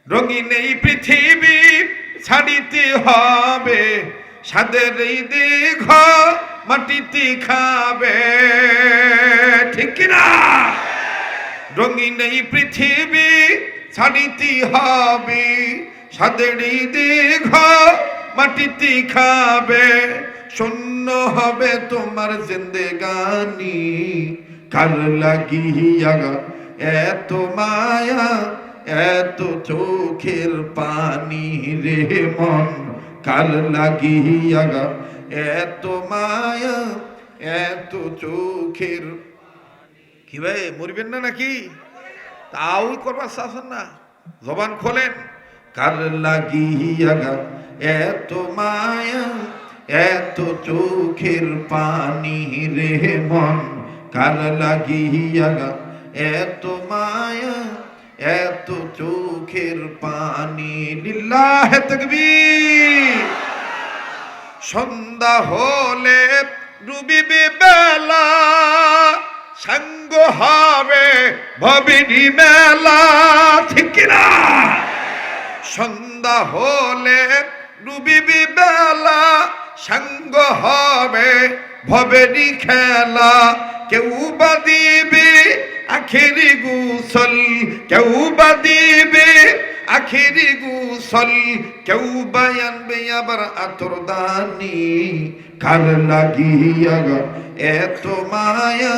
রঙিন এই পৃথিবী ছাড়িতে হবে, সাদের এই দেহ মাটিতে খাবে, ঠিক কিনা? রঙিন এই পৃথিবী ছাড়িতে হবে, সাদের এই দেহ মাটিতে খাবে, শূন্য হবে তোমার জিন্দেগানি। কার লাগিয়া এত মায়া, এত চোখের পানি রে মন, কার লাগিয়া এত মায়া, এত চোখের। কি ভাই মরবেন না নাকি? তাও করবার শাসন না, জবান খোলেন। কার লাগিয়া এত মায়া, এত চোখের পানি রে মন, কার লাগিয়া এত মায়া, এত চোখের পানি। লিল্লাহে তাকবীর। সন্ধ্যা হলে ডুবিবে বেলা, সঙ্গ হবে ভবিনী মেলা, ঠিক কিনা? সন্ধ্যা হলে ডুবিবে বেলা, সঙ্গ হবে ভবেরি খেলা। কেউ বা দিবে আখেরি গুসল, কেউ বা দিবে আখেরি গুসল, কেউ বা আনবে আবার আতরদানি। কার লাগিয়া এত মায়া,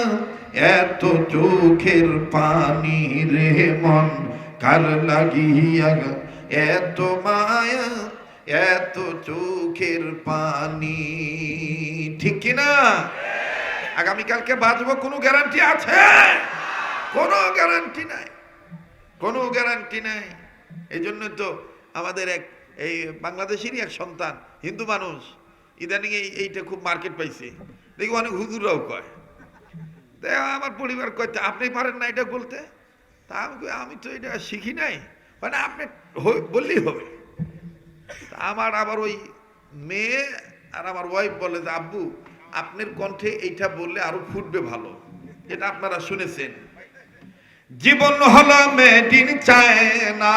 এত চোখের পানি রে মন, কার লাগিয়া এত মায়া, এত চোখের পানি, ঠিক কিনা? আগামীকালকে বাঁচবো কোনো গ্যারান্টি আছে? কোনো গ্যারান্টি নাই, কোনো গ্যারান্টি নাই। এই জন্য তো আমাদের এক এই বাংলাদেশেরই এক সন্তান, হিন্দু মানুষ, ইদানিং এইটা খুব মার্কেট পাইছে, দেখি অনেক হুজুররাও কয়। আমার পরিবার কয় আপনি পারেন না এটা বলতে? তা আমি তো এটা শিখি নাই, মানে আপনি বললেই হবে। আমার আবার ওই মেয়ে আর আমার ওয়াইফ বলে যে আব্বু আপনার কণ্ঠে এইটা বললে আরো ফুটবে ভালো, এটা আপনারা শুনেছেন। জীবন হলো মেড ইন চায়না।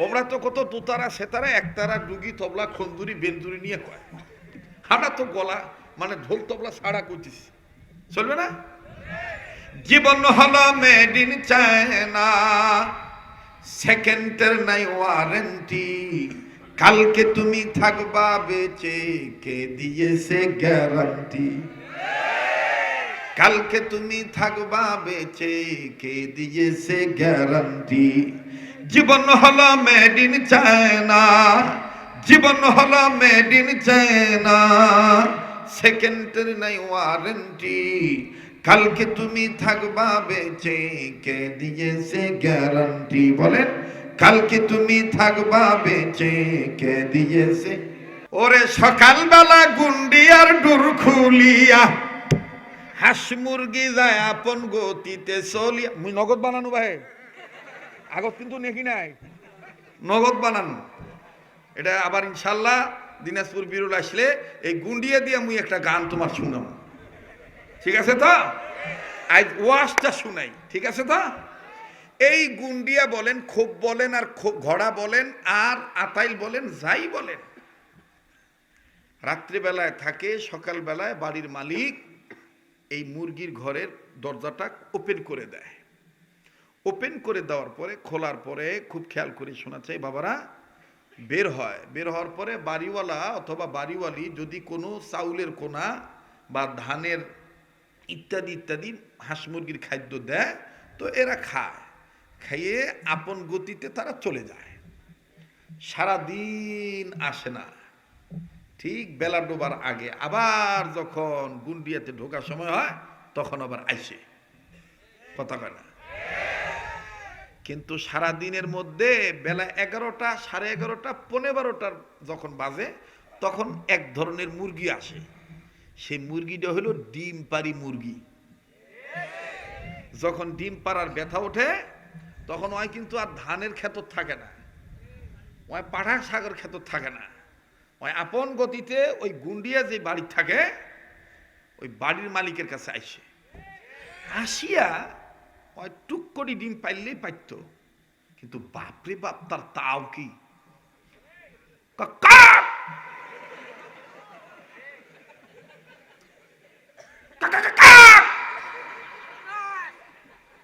ওমরা তো কত দুতারা সেতারা একতারা ডুগি তবলা খন্দুরি বেন্দুরি নিয়ে কয়, আমরা তো গলা মানে ঢোল তবলা ছাড়া করতেছি, চলবে না? জীবন হলো মেড ইন চায়না, সেকেন্ডের নাই ওয়ারেন্টি। কালকে তুমি থাকবা বেঁচে, কে দিয়েছে গ্যারান্টি? কালকে তুমি থাকবা বেঁচে, কে দিয়েছে গ্যারান্টি? জীবন হলো মেড ইন চায়না, জীবন হলো মেড ইন চায়না, সেকেন্ডের নাই ওয়ারেন্টি। কালকে তুমি থাকবা বেঁচে, কে দিয়েছে গ্যারান্টি? বলেন, কালকে তুমি থাকবা বেঁচে, কে দিয়েছে? ওরে সকালবেলা গুন্ডি আর ডুর খুলিয়া, হাঁস মুরগি যায় আপন গতিতে চলিয়া। মুই নগদ বানানো ভাই, আগত কিন্তু নেকি নাই, নগদ বানানো। এটা আবার ইনশাল্লাহ দিনাজপুর বিরুল আসলে এই গুন্ডিয়া দিয়ে মুই একটা গান তোমার শুনাম, ঠিক আছে তো? আজ ওয়াজটা শুনাই, ঠিক আছে তো? এই গুন্ডিয়া বলেন, খোপ বলেন, আর ঘোড়া বলেন, আর আতাইল বলেন, যাই বলেন, রাত্রিবেলায় থাকে, সকালবেলায় বাড়ির মালিক এই মুরগির ঘরের দরজাটা ওপেন করে দেয়। ওপেন করে দেওয়ার পরে, খোলার পরে খুব খেয়াল করে শোনা চাই বাবারা, বের হয়। বের হওয়ার পরে বাড়িওয়ালা অথবা বাড়িওয়ালি যদি কোনো চাউলের কোনা বা ধানের ইত্যাদি ইত্যাদি হাঁস মুরগির খাদ্য দেয়, তো এরা খায়, খাইয়ে আপন গতিতে তারা চলে যায়। সারাদিন আসে না, ঠিক বেলা ডোবার আগে আবার যখন গুন্ডিয়াতে ঢোকার সময় হয় তখন আবার আইসে, কথা কয় না? কিন্তু সারাদিনের মধ্যে বেলা 11টা, 11:30, 12টার যখন বাজে তখন এক ধরনের মুরগি আসে। সেই মুরগিটা হলো ডিম পারি মুরগি। যখন ডিম পাড়ার ব্যথা ওঠে তখন ওই কিন্তু আর ধানের ক্ষেত থাকে না, ওই পাঠার সাগর ক্ষেত থাকে না, ওই আপন গতিতে ওই গুন্ডিয়া যে বাড়ি থাকে ওই বাড়ির মালিকের কাছে আসে। আসিয়া ওই টুক করে ডিম পাইলেই পাইত, কিন্তু বাপরে বাপ তার তাও কি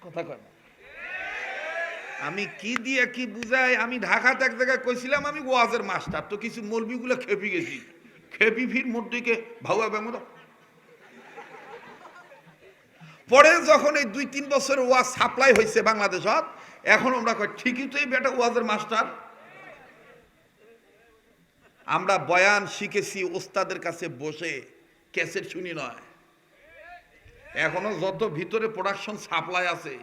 কথা কয় না। আমি কি দিয়ে কি বুঝাই? আমি ঢাকাতে এক জায়গায় কইছিলাম আমি ওয়াজের মাস্টার, তো কিছু মৌলবীগুলো খেপি গেছি, খেপি ফির মধ্যে ভাউয়া বেমত। পরে যখন এই 2-3 বছর ওয়াজ সাপ্লাই হয়েছে বাংলাদেশত, এখন আমরা কই ঠিকই তো এই বেটা ওয়াজের মাস্টার। আমরা বয়ান শিখেছি ওস্তাদের কাছে বসে, ক্যাসেট শুনি নয়। এখনো যত ভিতরে প্রোডাকশন সাপ্লাই আছে,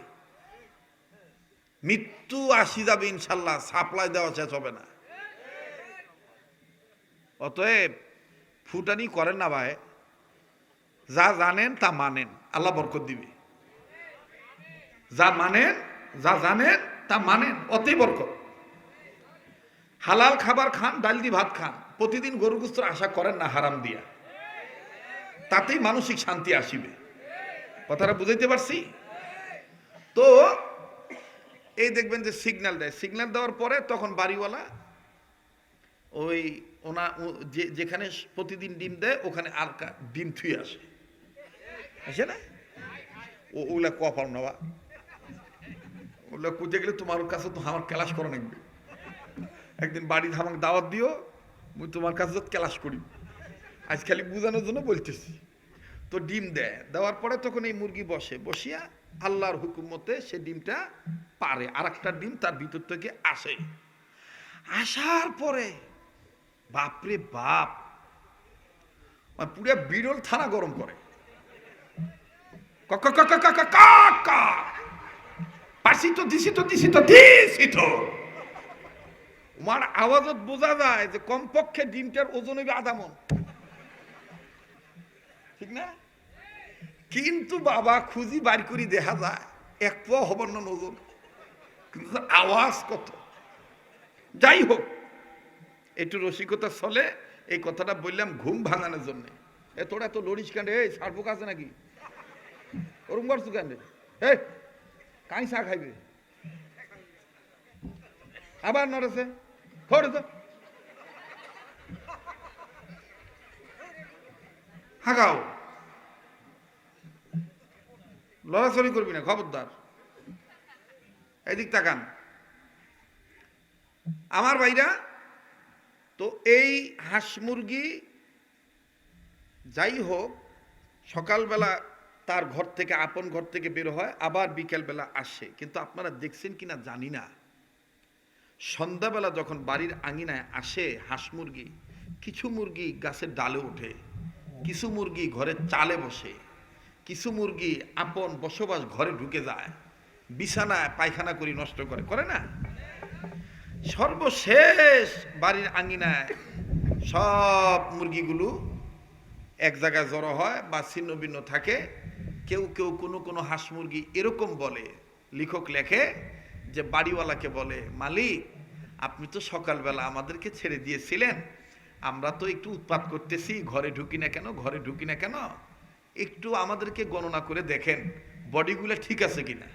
মৃত্যু আসি যাবে ইনশাল্লাহ, সাপ্লাই দেওয়া শেষ হবে না। অতএব ফুটানি করেন না ভাই, যা জানেন তা মানেন, আল্লাহ বরকত দিবে। যা মানেন, যা জানেন তা মানেন, অতই বরকত। হালাল খাবার খান, ডাল দিয়ে ভাত খান, প্রতিদিন গরু গোস্তের আশা করেন না হারাম দিয়া, তাতেই মানসিক শান্তি আসিবে। কথাটা বুঝাইতে পারছি তো? এই দেখবেন যে সিগন্যাল দেয়, সিগন্যাল দেওয়ার পরে তখন বাড়িওয়ালা ওই যেখানে প্রতিদিন ডিম দেয় ওখানে আর ডিম থুয়ে আসে না? ওগুলা কপাল নেওয়া, ওগুলা কুজে গেলে তোমার কাছে তো আমার ক্লাস করা লাগবে। একদিন বাড়ি আমাকে দাওয়াত দিও, মুই তোমার কাছে ক্লাস করি। আজ খালি বুঝানোর জন্য বলতেছি। তো ডিম দেওয়ার পরে তখন এই মুরগি বসিয়া আল্লাহর হুকুম মতে সে ডিমটা পারে, আর একটা ডিম তার ভিতর থেকে আসে। আসার পরে বাপরে বাপ, পুরো বিরল থানা গরম করে। আমার আওয়াজত বোঝা যায় যে কমপক্ষে ডিমটার ওজন হবে আধা মণ, ঠিক না? কিন্তু বাবা খুঁজি বাড়ি করি দেখা যায় 1 পোয়া হবার না ওজন, কিন্তু আওয়াজ কত। যাই হোক, একটু রসিকতা চলে, এই কথাটা বললাম ঘুম ভাঙানোর জন্য। তোরা এত লড়িস কেন? এই সারপোক আছে নাকি? ওরম করছো কেন? এই কাই চা খাইবে? আবার নড়েছে, হাগাও, লড়াচড়ি করবি না, খবরদার। এদিক তাকান আমার ভাইরা। তো এই হাঁস মুরগি যাই হোক, সকালবেলা তার ঘর থেকে, আপন ঘর থেকে বের হয়, আবার বিকেলবেলা আসে। কিন্তু আপনারা দেখছেন কিনা জানি না, সন্ধ্যাবেলা যখন বাড়ির আঙিনায় আসে হাঁস মুরগি, কিছু মুরগি গাছের ডালে ওঠে, কিছু মুরগি ঘরের চালে বসে, কিছু মুরগি আপন বসবাস ঘরে ঢুকে যায়, বিছানায় পায়খানা করি নষ্ট করে না? সর্বশেষ বাড়ির আঙিনায় সব মুরগিগুলো এক জায়গায় জড়ো হয় বা ছিন্ন ভিন্ন থাকে। কেউ কেউ কোনো হাঁস মুরগি এরকম বলে, লেখক লেখে যে বাড়িওয়ালাকে বলে, মালিক আপনি তো সকালবেলা আমাদেরকে ছেড়ে দিয়েছিলেন, আমরা তো একটু উৎপাত করতেছি, ঘরে ঢুকি না কেন, একটু আমাদেরকে গণনা করে দেখেন বডিগুলো ঠিক আছে কিনা।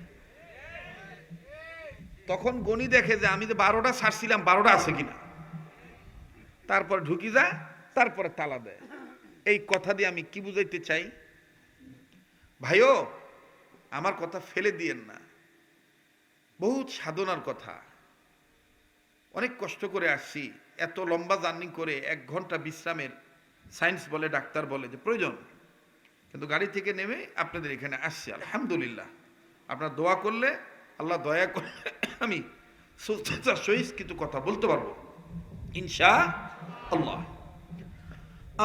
তখন গণি দেখে যে আমি যে 12টা ছাড়ছিলাম 12টা আছে কিনা, তারপর ঢুকি যায়, তারপরে তালা দেয়। এই কথা দিয়ে আমি কি বুঝাইতে চাই? ভাইও আমার কথা ফেলে দিয়েন না, বহুত সাধনার কথা, অনেক কষ্ট করে আসছি, এত লম্বা জার্নি করে 1 ঘন্টা বিশ্রামের সায়েন্স বলে, ডাক্তার বলে যে প্রয়োজন, কিন্তু গাড়ি থেকে নেমে আপনাদের এখানে আসছি। আলহামদুলিল্লাহ, আপনারা দোয়া করলে, আল্লাহ দয়া করলে আমি সুস্থতার সহিত কিছু কথা বলতে পারবো ইনশাআল্লাহ।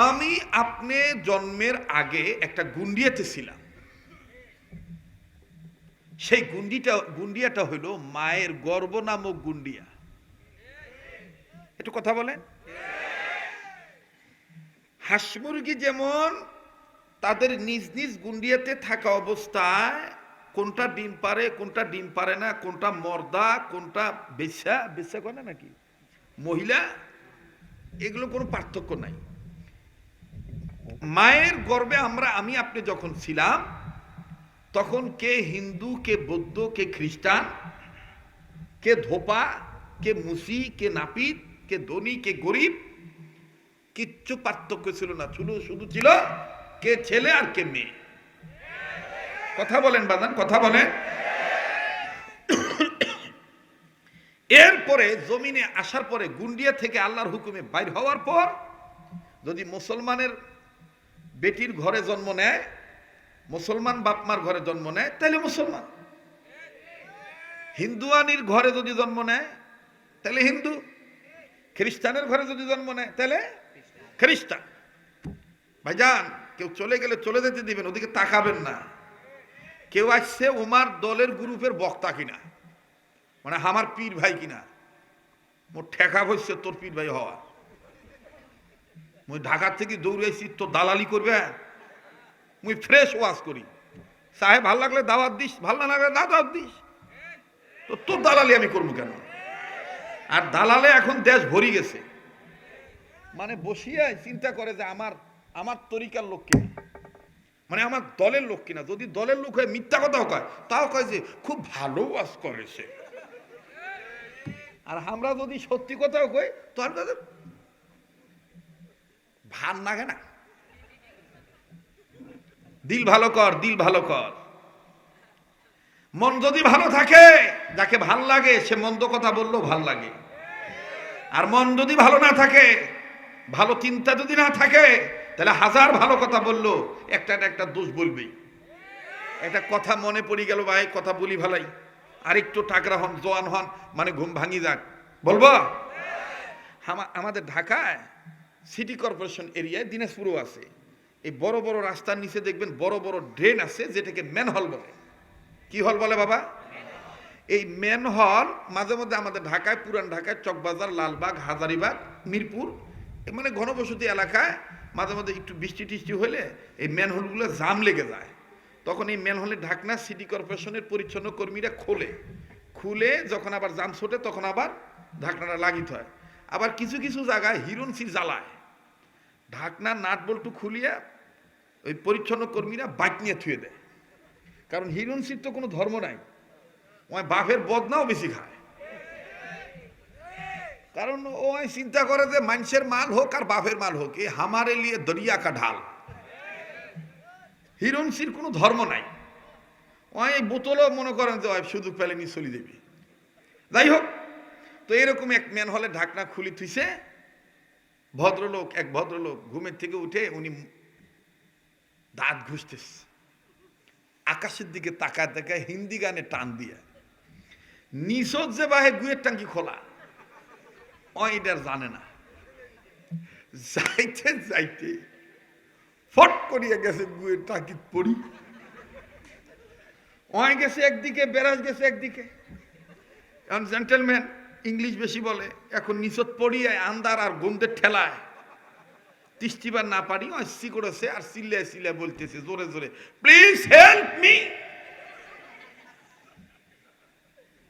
আমি আপনি জন্মের আগে একটা গুন্ডিয়াতে ছিলাম। সেই গুন্ডিয়াটা হলো মায়ের গর্ভ নামক গুন্ডিয়া। একটু কথা বলেন। হাঁস মুরগি যেমন তাদের নিজ নিজ গুন্ডিয়াতে থাকা অবস্থায় কোনটা ডিম পারে, কোনটা ডিম পারে না, কোনটা মর্দা, কোনটা বেশ্যা করে নাকি মহিলা, এগুলো কোনো পার্থক্য নাই। মায়ের গর্ভে আমি আপনি যখন ছিলাম, তখন কে হিন্দু, কে বৌদ্ধ, কে খ্রিস্টান, কে ধোপা, কে মুসি, কে নাপিত, কে ধনী, কে গরিব, কিচ্ছু পার্থক্য ছিল না। শুধু ছিল কে ছেলে আর কে মেয়ে। কথা বলেন বাজান, কথা বলেন। এরপরে জমিনে আসার পরে গুন্ডিয়া থেকে আল্লাহর হুকুমে বাইর হওয়ার পর যদি মুসলমানের বেটির ঘরে জন্ম নেয়, মুসলমান বাপমার ঘরে জন্ম নেয়, তাহলে মুসলমান। হিন্দুয়ানির ঘরে যদি জন্ম নেয় তাহলে হিন্দু, খ্রিস্টানের ঘরে যদি জন্ম নেয় তাহলে খ্রিস্টান। ভাইজান, কেউ চলে গেলে চলে যেতে দিবেন, ওদিকে তাকাবেন না। কেউ আসছে ওমার দলের গ্রুপের বক্তা কিনা, মানে আমার পীর ভাই কিনা, মোর ঠেকা হচ্ছে তোর পীর ভাই হওয়া। মুই ঢাকার থেকে দৌড়ে আসছি, তোর দালালি করবে? মুই ফ্রেশ ওয়াজ করি, সাহেব ভাল লাগলে দাওয়াত দিস, ভাল না লাগলে না দাওয়াত দিস, তো তোর দালালি আমি করবো কেন? আর দালালে এখন দেশ ভরি গেছে, মানে বসিয়ে চিন্তা করে যে আমার তরিকার লোক কিনা, মানে আমার দলের লোক কিনা। যদি দলের লোক হয় মিথ্যা কথাও কয়, তাও কয় যে খুব ভালো ওয়াজ করেছে। আর আমরা যদি সত্যি কথাও কই, তোর কাছে ভাল লাগে না। দিল ভালো কর, দিল ভালো কর। মন যদি ভালো থাকে, যাকে ভাল লাগে সে মন্দ কথা বললেও ভাল লাগে। আর মন যদি ভালো না থাকে, ভালো চিন্তা যদি না থাকে, তাহলে হাজার ভালো কথা বললো একটা না একটা দোষ বলবেই। একটা কথা মনে পড়ে গেল ভাই, কথা বলি ভালাই, আর একটু টাকরা হন, জোয়ান হন, মানে ঘুম ভাঙি যাক, বলবো? আমাদের ঢাকায় সিটি কর্পোরেশন এরিয়ায়, দিনাজপুরও আছে, এই বড় বড় রাস্তার নিচে দেখবেন বড় বড় ড্রেন আছে, যেটাকে ম্যানহল বলে। কি হল বলে বাবা? এই ম্যানহল মাঝে মধ্যে আমাদের ঢাকায়, পুরান ঢাকায়, চকবাজার, লালবাগ, হাজারিবাগ, মিরপুর, মানে ঘনবসতি এলাকায় মাঝে মধ্যে একটু বৃষ্টি টিষ্টি হলে এই ম্যানহোলগুলো জাম লেগে যায়। তখন এই ম্যানহোলের ঢাকনা সিটি কর্পোরেশনের পরিচ্ছন্ন কর্মীরা খুলে যখন আবার জাম ছোটে, তখন আবার ঢাকনাটা লাগিতে হয়। আবার কিছু কিছু জায়গায় হিরোইন জ্বালায়, ঢাকনা নাট বল্টু খুলিয়া ওই পরিচ্ছন্ন কর্মীরা বাইক নিয়ে থুয়ে দেয়। কারণ হিরোইন তো কোনো ধর্ম নাই, ওই বাপের বদনাও বেশি খায়। কারণ ও চিন্তা করে যে মানুষের মাল হোক আর বাপের মাল হোক, এ হামারে লিয়ে দরিয়া কা ঢাল। হিরোইনসির কোনো ধর্ম নাই। ওই বোতলও মনে করেন যে সুযোগ পেলে নিয়ে চলে যাবে। যাই হোক, তো এরকম এক ম্যানহলের ঢাকনা খুলি থুইছে। এক ভদ্রলোক ঘুমের থেকে উঠে উনি দাঁত ঘুষতেছে, আকাশের দিকে তাকায় তাকায় হিন্দি গানে টান দিয়া, নিচত যে বাহে গুয়ের টাঙ্কি খোলা, এটার জানে না। যাইতে যাইতে ফট করিয়া গেছে গুয়ের টাঙ্কি পড়ি, গেছে একদিকে, বেরাজ গেছে একদিকে। এখন জেন্টেলম্যান ইংলিশ বেশি বলে, এখন নিচত পড়িয়ে আন্দার আর গন্ধের ঠেলায় তিস্তিবার না পারি সি করেছে আর চিল্লায় বলতেছে জোরে জোরে, প্লিজ হেল্প মি।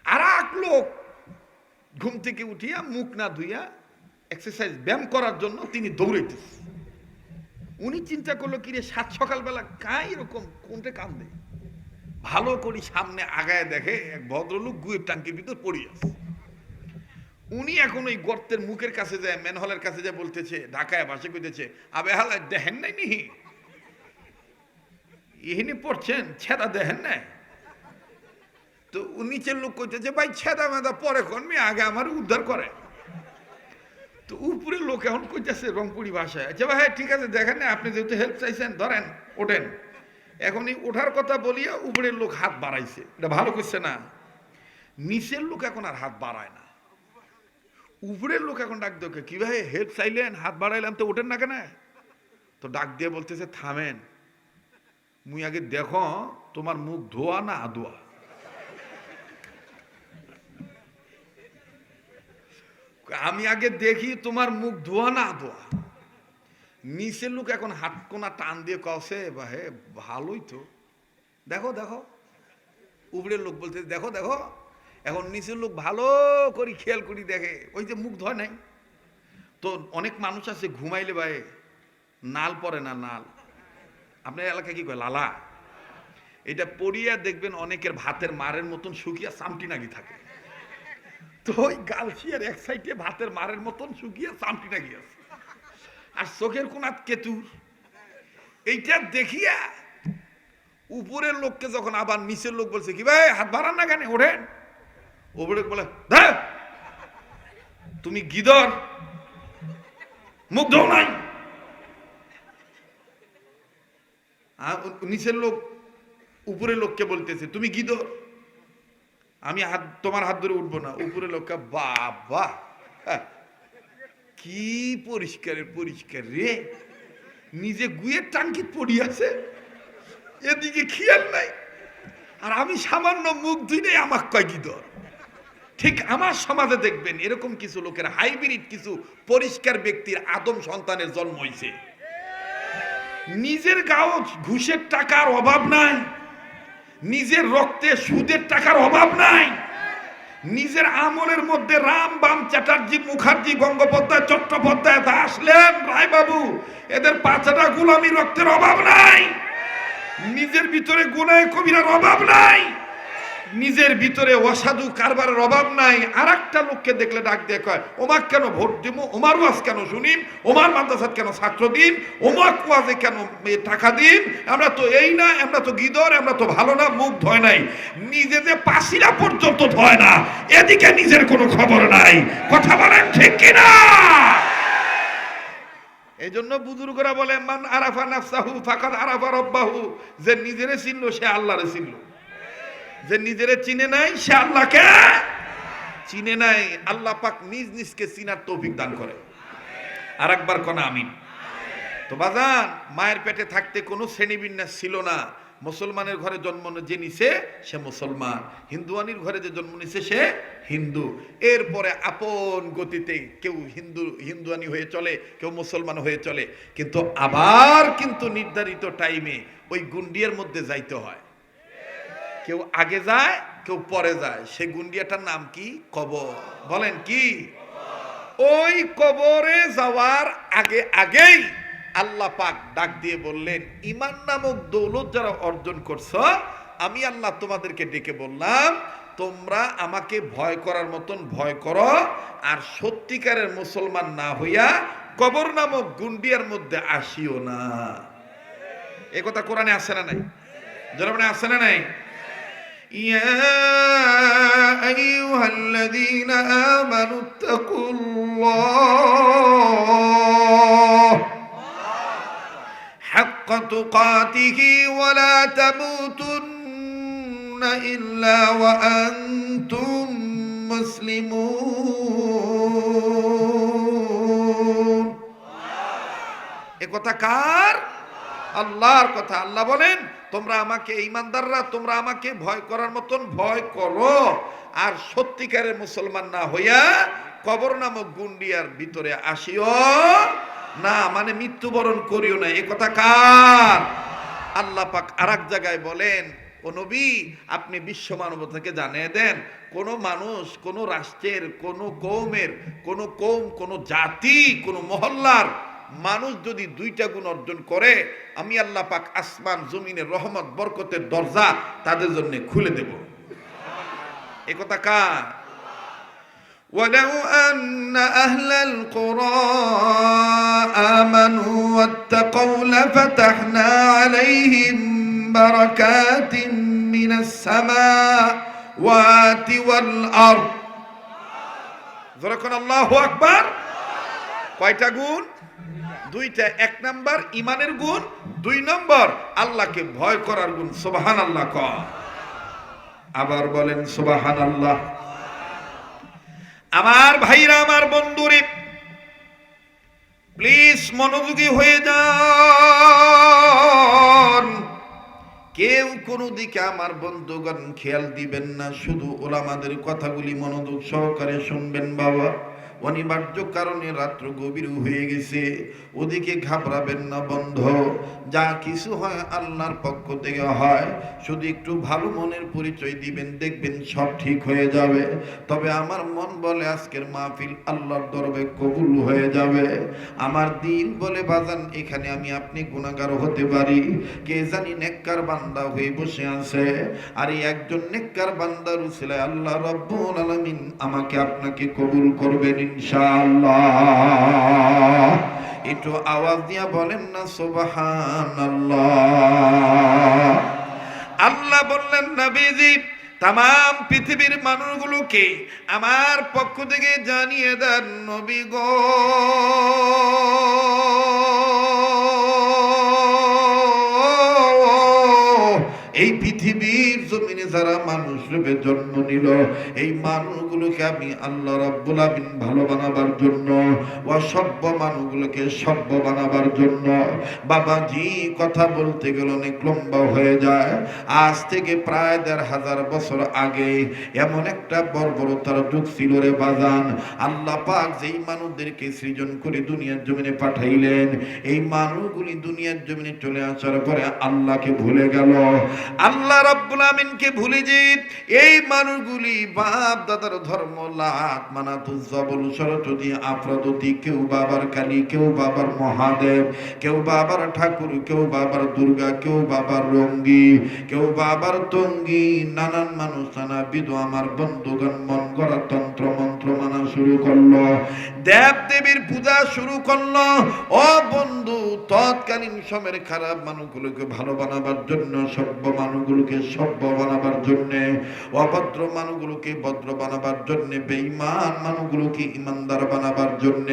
আর এক লোক ঘুম থেকে উঠিয়া মুখ না ধুইয়া এক্সারসাইজ ব্যায়াম করার জন্য তিনি দৌড়াইতেছে। উনি চিন্তা করলো, কিরে সাত সকালবেলা কাই এরকম কোনটা কান্দে। ভালো করি সামনে আগায় দেখে এক ভদ্রলোক গুয়ের টাঙ্কির ভিতর পড়ে আছে। উনি এখন ওই গর্তের মুখের কাছে যায়, ম্যানহলের কাছে যায়, বলতেছে ঢাকায় ভাষা কইতেছে, আবে হালা দেখেন নাই নিহি, ইহিনি পড়ছেন, ছেদা দেখেন নাই? তো নিচের লোক কইতেছে, ভাই ছেদা মেদা পরে কনমি, আগে আমার উদ্ধার করে। তো উপরের লোক এখন কইতেছে রংপুরি ভাষায়, আচ্ছা ভাই ঠিক আছে দেখেন না, আপনি যেহেতু হেল্প চাইছেন, ধরেন ওঠেন। এখন এই ওঠার কথা বলিয়া উপরের লোক হাত বাড়াইছে, এটা ভালো করছে না। নিচের লোক এখন আর হাত বাড়ায় না, উপরের লোক এখন ডাক দেখে, কি ভাই হেল্প চাইলেন, হাত বাড়াইলাম, তো ওঠেন না কেন? তো ডাক দিয়ে বলতেছে, থামেন, মুই আগে দেখো তোমার মুখ ধোয়া না আদোয়া। আমি আগে দেখি তোমার মুখ ধোয়া না আদোয়া। নিচের লোক এখন হাত কোনা টান দিয়ে কসে, হে ভালোই তো, দেখো দেখো। উপরের লোক বলতে, দেখো দেখো। এখন নিচের লোক ভালো করে খেয়াল করি দেখে, ওই যে মুখ ধোয় নাই। তো অনেক মানুষ আছে ঘুমাইলে ভাই নাল পরে না, নাল আপনার এলাকায় কি কয়, লালা। এটা পড়িয়া দেখবেন অনেকের ভাতের মারের মতন শুকিয়া চামটি নাকি থাকে। তো ওই গালসিয়ার এক সাইডে ভাতের মারের মতন শুকিয়া চামটি নাকি আছে, আর চোখের কোনাত কেতুর। এইটা দেখিয়া উপরের লোককে যখন আবার নিচের লোক বলছে কি ভাই হাত বাড়ান না কেন, ওঠেন, ওপরে বলে তুমি গিদর, মুখ ধো নাই। নিচের লোক উপরের লোককে বলতেছে তুমি গিদর, আমি তোমার হাত ধরে উঠবো না। উপরের লোককে বাবা কি পরিষ্কারের পরিষ্কার রে, নিজে গুয়ের টাঙ্কি পড়িয়াছে, এদিকে খেয়াল নাই, আর আমি সামান্য মুখ ধুইলে আমাকে কয় গিদর। ঠিক আমার সমাজে দেখবেন এরকম কিছু লোকের হাইব্রিড কিছু পরিষ্কার ব্যক্তির আদম সন্তানের জন্ম হয়েছে। নিজের গাও ঘুষের টাকার অভাব নাই, নিজের রক্তে সুদের টাকার অভাব নাই, নিজের আমলের মধ্যে রাম বাম চ্যাটার্জি মুখার্জি গঙ্গোপাধ্যায় চট্টোপাধ্যায় দাস লেন রায়বাবু এদের পাঁচটা গোলামি রক্তের অভাব নাই, নিজের ভিতরে গুনাহে কবিরার অভাব নাই, নিজের ভিতরে অসাধু কারবারের অভাব নাই। আর একটা লোককে দেখলে ডাক দিয়ে কয় ওমাক কেন ভোট দিব, ওমার ওয়াজ কেন শুনিম, ওমার মাদ্রাসাত কেন ছাত্র দিন, ওমাক ওয়াজে কেন টাকা দিন, আমরা তো এই না, আমরা তো গিদর, আমরা তো ভালো না, মুখ ধয় নাই, নিজে যে পাশিরা পর্যন্ত ধয় না, এদিকে নিজের কোনো খবর নাই। কথা বলেন ঠিক কিনা? এই জন্য বুজুর্গরা বলে মান আরাফা নাফসাহু ফাকাদ আরাফা রাব্বাহু, যে নিজেরে চিনলো সে আল্লাহরে চিনলো, যে নিজেরে চিনে নাই সে আল্লাহকে চিনে নাই। আল্লাহ পাক নিজ নিজকে চিনার তৌফিক দান করে। আর একবার কোন আমিন। তো বাজান, মায়ের পেটে থাকতে কোনো শ্রেণীবিন্যাস ছিল না। মুসলমানের ঘরে জন্ম যে নিছে সে মুসলমান, হিন্দুয়ানির ঘরে যে জন্ম নিছে সে হিন্দু। এরপরে আপন গতিতে কেউ হিন্দুয়ানি হয়ে চলে, কেউ মুসলমান হয়ে চলে, কিন্তু আবার কিন্তু নির্ধারিত টাইমে ওই গুন্ডিয়ার মধ্যে যাইতে হয়। কেউ আগে যায়, কেউ পরে যায়। সেই গুন্ডিয়াটার নাম কি? কবর। বলেন কি? ওই কবরে যাওয়ার আগেই আল্লাহ পাক ডাক দিয়ে বললেন, ঈমান নামক দৌলত যারা অর্জন করছো, আমি আল্লাহ তোমাদেরকে ডেকে বললাম তোমরা আমাকে ভয় করার মতন ভয় করো, আর সত্যিকারের মুসলমান না হইয়া কবর নামক গুন্ডিয়ার মধ্যে আসিও না। এ কথা কোরআনে আছে না নাই? জনগণে আছে না নাই? يا أيها الذين آمنوا اتقوا الله حق تقاته ولا تموتن إلا وأنتم مسلمون। এ কথা কার? আল্লাহর কথা। আল্লাহ বলেন তোমরা আমাকে, ঈমানদাররা তোমরা আমাকে ভয় করার মতন ভয় করো, আর সত্যিকারের মুসলমান না হইয়া কবর নামক গুন্ডিয়ার ভিতরে আসিও না, মানে মৃত্যুবরণ করিও না। এ কথা কার? আল্লাহ পাক আরেক জায়গায় বলেন, ও নবী আপনি বিশ্ব মানবতাকে জানিয়ে দেন, কোন মানুষ, কোন রাষ্ট্রের, কোন কওমের, কোন কওম, কোন জাতি, কোন মহল্লার মানুষ যদি দুইটা গুণ অর্জন করে, আমি আল্লাহ পাক আসমান জমিনের রহমত বরকতের দরজা তাদের জন্য খুলে দেব। এ কথা কার? ওয়ালাউ আন্না আহলাল কুরা আমানু ওয়াত্তাকাউ লাফাতাহনা আলাইহিম বারাকাতিন মিনাস সামাওয়াতি ওয়াল আরদ। যখন আল্লাহু আকবার। কয়টা গুণ? দুইটা। এক নাম্বার ঈমানের গুণ, দুই নম্বর আল্লাহকে ভয় করার গুণ। সুবহানাল্লাহ কর। আবার বলেন সুবহানাল্লাহ। আমার ভাইরা, আমার বন্ধুরে, প্লিজ মনোযোগী হয়ে যান। কেউ কোনো দিকে আমার বন্ধুগণ খেয়াল দিবেন না, শুধু ওলামাদের কথাগুলি মনোযোগ সহকারে শুনবেন। বাবা অনিবার্য কারণে রাত্র গভীর হয়ে গেছে, ওদিকে ঘাবড়াবেন না বন্ধু, যা কিছু হয় আল্লাহর পক্ষ থেকে হয়, শুধু একটু ভালো মনের পরিচয় দিবেন, দেখবেন সব ঠিক হয়ে যাবে। তবে আমার মন বলে আজকের মাহফিল আল্লাহর দরবারে কবুল হয়ে যাবে। আমার দিল বলে বাজান এখানে আমি আপনি গুনাহগার হতে পারি, কে জানি নেককার বান্দা হয়ে বসে আছে, আর এই একজন নেককার বান্দার উসিলায় আল্লাহ রাব্বুল আলামিন আমাকে আপনাকে কবুল করবেন ইনশাআল্লাহ। একটু আওয়াজ দিয়া বলেন না সুবহানাল্লাহ। আল্লাহ বললেন নবীজি তাম পৃথিবীর মানুষগুলোকে আমার পক্ষ থেকে জানিয়ে দেন, নবী গো এই পৃথিবীর জমিনে যারা মানুষ রূপে জন্ম নিল, এই মানুষগুলোকে আমি আল্লাহ রাব্বুল আমিন ভালো বানাবার জন্য, অসভ্য মানুষগুলোকে সভ্য বানাবার জন্য। বাবাজি কথা বলতে গেলে অনেক লম্বা হয়ে যায়। আজ থেকে প্রায় ১৫০০ বছর আগে এমন একটা বর্বরতার যুগ ছিল রে বাজান। আল্লাহ পাক যেই মানুষদেরকে সৃজন করে দুনিয়ার জমিনে পাঠাইলেন, এই মানুষগুলি দুনিয়ার জমিনে চলে আসার পরে আল্লাহকে ভুলে গেল, আল্লাহ রাব্বুল আমিনকে ভুলে যে এই মানুষগুলি বাপ দাদার ধর্ম লাত মানাতুজ জবল সরস্বতী আফ্রোদিতি, কেউ বাবার কালী, কেউ বাবার মহাদেব, কেউ বাবার ঠাকুর, কেউ বাবার দুর্গা, কেউ বাবার রঙ্গি, কেউ বাবার তঙ্গি, নানান মানুষ নানাবিধ আমার বন্ধুগণ মন গড়া তন্ত্র মন্ত্র মানা শুরু করলো, দেব দেবীর পূজা শুরু করলো। ও বন্ধু, তৎকালীন সময়ের খারাপ মানুষগুলোকে ভালো বানাবার জন্য, সভ্য মানুষগুলোকে সভ্য বানাবার জন্য, অভদ্র মানুষগুলোকে ভদ্র বানাবার জন্য, বেঈমান মানুষগুলোকে ইমানদার বানাবার জন্য,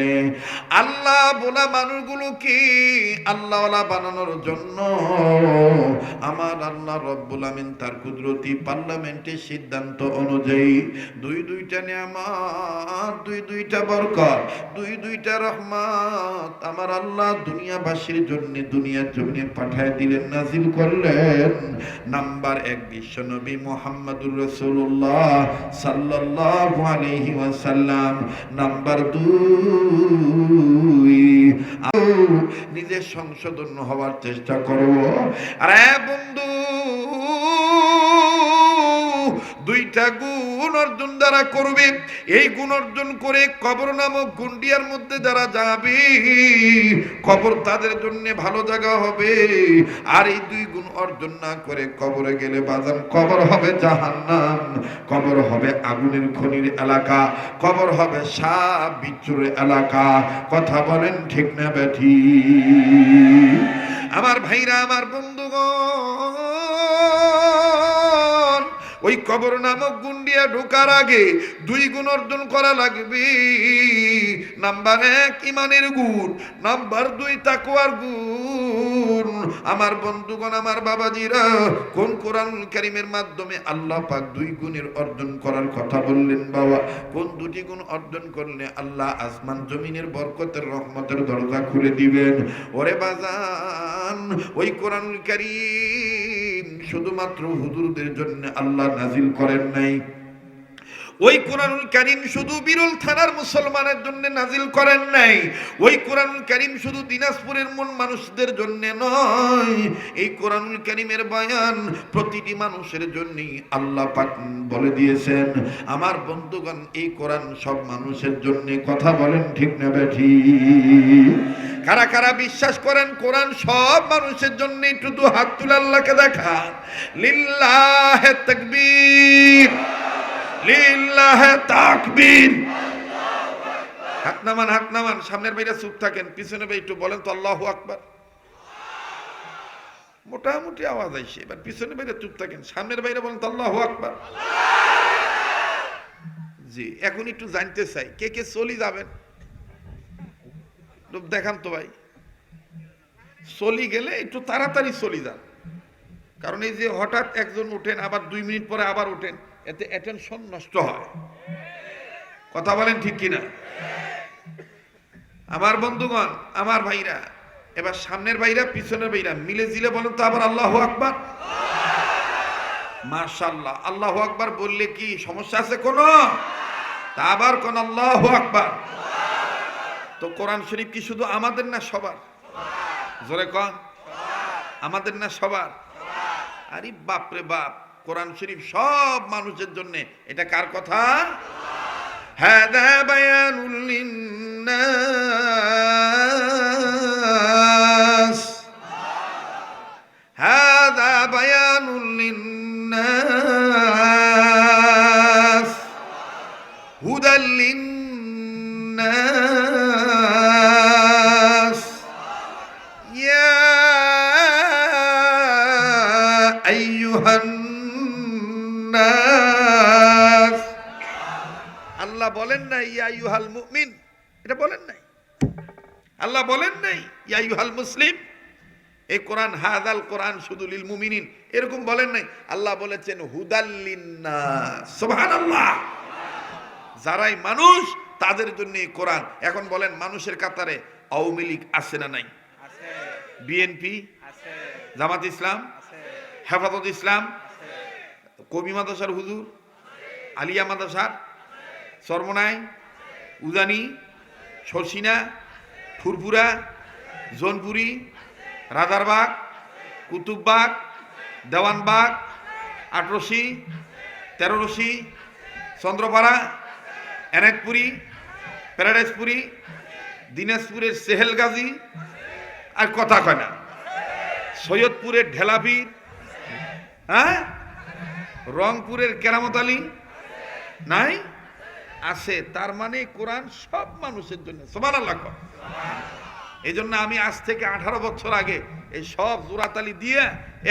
আল্লাহ বলা মানুষগুলোকে আল্লাহওয়ালা বানানোর জন্য আমার আল্লাহ রব্বুল আমিন তার কুদরতি পার্লামেন্টের সিদ্ধান্ত অনুযায়ী দুইটা নিয়ামত, দুইটা বরকত, দুইটা রহমত আমার আল্লাহ দুনিয়াবাসীর জন্য দুনিয়ার জমিনে পাঠায় দিলেন, নাজিল করলেন। নাম্বার ১ বিশ্বনবী মুহাম্মদুর রাসূলুল্লাহ সাল্লাল্লাহু আলাইহি ওয়াসাল্লাম। নাম্বার ২ নিজের সংশোধন হওয়ার চেষ্টা করব। আরে বন্ধু, দুইটা গুণ অর্জন যারা করবে, এই গুণ অর্জন করে কবর নামক গুন্ডিয়ার মধ্যে যারা যাবে, কবর তাদের জন্য ভালো জায়গা হবে। আর এই দুই গুণ অর্জন না করে কবরে গেলে বাজান, কবর হবে জাহান্নাম, কবর হবে আগুনের খনির এলাকা, কবর হবে সাপ বিচ্ছুর এলাকা। কথা বলেন ঠিক না বেঠি? আমার ভাইরা, আমার বন্ধুগণ, ওই কবর নামক গুন্ডিয়া ঢোকার আগে দুই গুণ অর্জন করা লাগবে। নাম্বার ১ ইমানের গুণ, নাম্বার ২ তাকওয়ার গুণ। আমার বন্ধুগণ, আমার বাবাজিরা, কোন কোরআনুল কারীমের মাধ্যমে আল্লাহ পাক দুই গুণের অর্জন করার কথা বললেন বাবা? কোন দুটি গুণ অর্জন করলে আল্লাহ আসমান জমিনের বরকতের রহমতের দরজা খুলে দিবেন? ওরে বাজান, ওই কোরআনুল কারীম শুধুমাত্র হুজুরদের জন্য আল্লাহ নাজিল করেন নাই। ওই কোরআনুল কারীম শুধু বিরল থানার মুসলমানের জন্য নাজিল করেন নাই। ওই কোরআনুল কারীম শুধু দিনাজপুরের মন মানুষদের জন্য নয়। এই কোরআনুল কারীমের বয়ান প্রতিটি মানুষের জন্যই আল্লাহ পাক বলে দিয়েছেন। আমার বন্ধুগণ, এই কোরআন সব মানুষের জন্য। কথা বলেন ঠিক না বেঠি? কারা কারা বিশ্বাস করেন কোরআন সব মানুষের জন্য? একটু দু হাত তুলে আল্লাহকে দেখান। লিল্লাহে তাকবীর, লিল্লাহে তাকবীর। হাত নামান, হাত নামান। সামনের ভাইরা চুপ থাকেন, পিছনে ভাই একটু বলেন তো আল্লাহু আকবার। মোটামুটি আওয়াজ আইছে। এবার পিছনে ভাইরা চুপ থাকেন, সামনের ভাইরা বলেন তো আল্লাহু আকবার। জি, এখন একটু জানতে চাই কে কে চলি যাবেন? দেখান তো ভাই। চলি গেলে একটু তাড়াতাড়ি চলি যান, কারণ এই যে হঠাৎ একজন উঠেন আবার 2 মিনিট পরে আবার উঠেন, এতে অ্যাটেনশন নষ্ট হয়। কথা বলেন ঠিক কিনা? আমার বন্ধুগণ, আমার ভাইরা, এবার সামনের ভাইরা পিছনের ভাইরা মিলে জিলে বলেন তো আবার আল্লাহু আকবার। মাশাআল্লাহ। আল্লাহু আকবার বললে কি সমস্যা আছে কোনো? তা আবার কোন আল্লাহু আকবার। তো কোরআন শরীফ কি শুধু আমাদের না সবার? জোরে কোন, আমাদের না সবার? আরে বাপরে বাপ, কোরআন শরীফ সব মানুষের জন্য। এটা কার কথা? হাদা বায়ানুল লিন্নাস, হাদা বায়ানুল লিন্নাস, হুদাল লিন্নাস, ইয়া আইয়ুহান নাস। আল্লাহ বলেন নাই ইয়া আইয়ুহাল মুমিন, এটা বলেন নাই। আল্লাহ বলেন নাই ইয়া আইয়ুহাল মুসলিম। এই কোরআন, হাযাল কোরআন শুধু লিল মুমিনিন এরকম বলেন নাই। আল্লাহ বলেছেন হুদাল লিন্নাস। সুবহানাল্লাহ। যারাই মানুষ তাদের জন্য এই কোরআন। এখন বলেন, মানুষের কাতারে আওয়ামী লীগ আছে না নাই? আছে। বিএনপি আছে, জামাত ইসলাম আছে, হেফাজত ইসলাম আছে, কবি মাদ্রাসার হুজুর, আলিয়া মাদ্রাসার, চরমনাই, উজানি, সরসিনা, ফুরফুরা, জোনপুরি, রাজারবাগ, কুতুববাগ, দেওয়ানবাগ, আটরশি, তেরোরশি, চন্দ্রপাড়া, এনায়তপুরি, প্যারাডাইসপুরি, দিনাজপুরের সেহেলগাজী, আর কথা কয় না, সৈয়দপুরের ঢেলাপি, হ্যাঁ, রংপুরের কেরামত আলী নাই? আছে। তার মানে কোরআন সব মানুষের জন্য। সুবহানাল্লাহ। এই জন্য আমি আজ থেকে 18 বছর আগে এই সব জোড়াতালি দিয়ে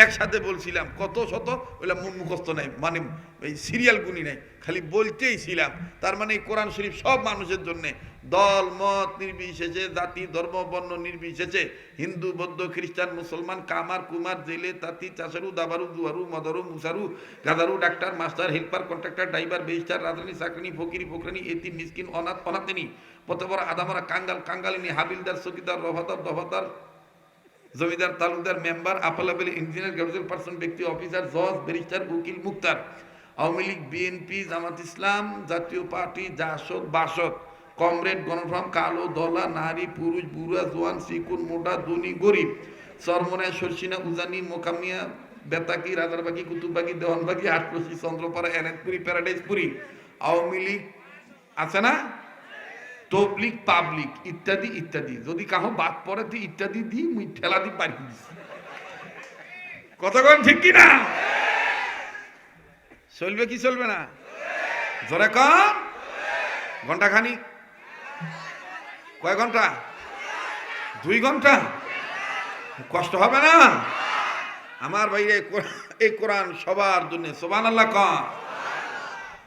একসাথে বলছিলাম, কত শত ওইলা মুখস্থ নাই, মানে এই সিরিয়াল গুনি নাই, খালি বলতেই ছিলাম। তার মানে এই কোরআন শরীফ সব মানুষের জন্য, দল মত নির্বিশেষে, জাতি ধর্ম বর্ণ নির্বিশেষে, হিন্দু বৌদ্ধ খ্রিস্টান মুসলমান, কামার কুমার, জেলে তাঁতি চাষারু দাবারু দুয়ারু মদারু মুসারু গাদারু, doctor master helper contractor driver বেস্টার রাজরানি চাকরানি ফকিরি ফকরানি এতিম মিসকিন অনাথ অনাথিনী, পতবর আদামরা কাঙ্গাল কাঙ্গালিনী, হাবিলদার চকিদার রফাদার দফাদার জমিদার তালুকদার মেম্বার আপালাবেল ইঞ্জিনিয়ার গ্রাজুয়েট পার্সন ব্যক্তি অফিসার জজ ব্যারিস্টার উকিল মুক্তার, আওয়ামী লীগ বিএনপি জামাত ইসলাম জাতীয় পার্টি জাসদ বাসদ, কমরেড গণফর্ম, কালো দলা নারী পুরুষ বুড়া জোয়ান শিকুন মোটা ধনী গরিব, চরমনায় সরসিনা উজানি মোকামিয়া বেতাকি রাজারবাগি কুতুববাগি দেওয়ানবাগি আটরশি চন্দ্রপাড়া এনায়তপুরি প্যারাডাইসপুরি, আওয়ামী লীগ আছে না, তবলিগ পাবলিক ইত্যাদি ইত্যাদি। যদি কাহো বাদ পড়ে তুই ইত্যাদি দি মুই ঠেলা দি পারি দিস। কতক্ষণ ঠিক কি না? চলবে কি চলবে না? জোরে কম। ঘন্টা খানি, কয় ঘন্টা? 2 ঘন্টা। কষ্ট হবে না? আমার ভাই এই কোরআন সবার জন্য। সুবহানাল্লাহ। কম।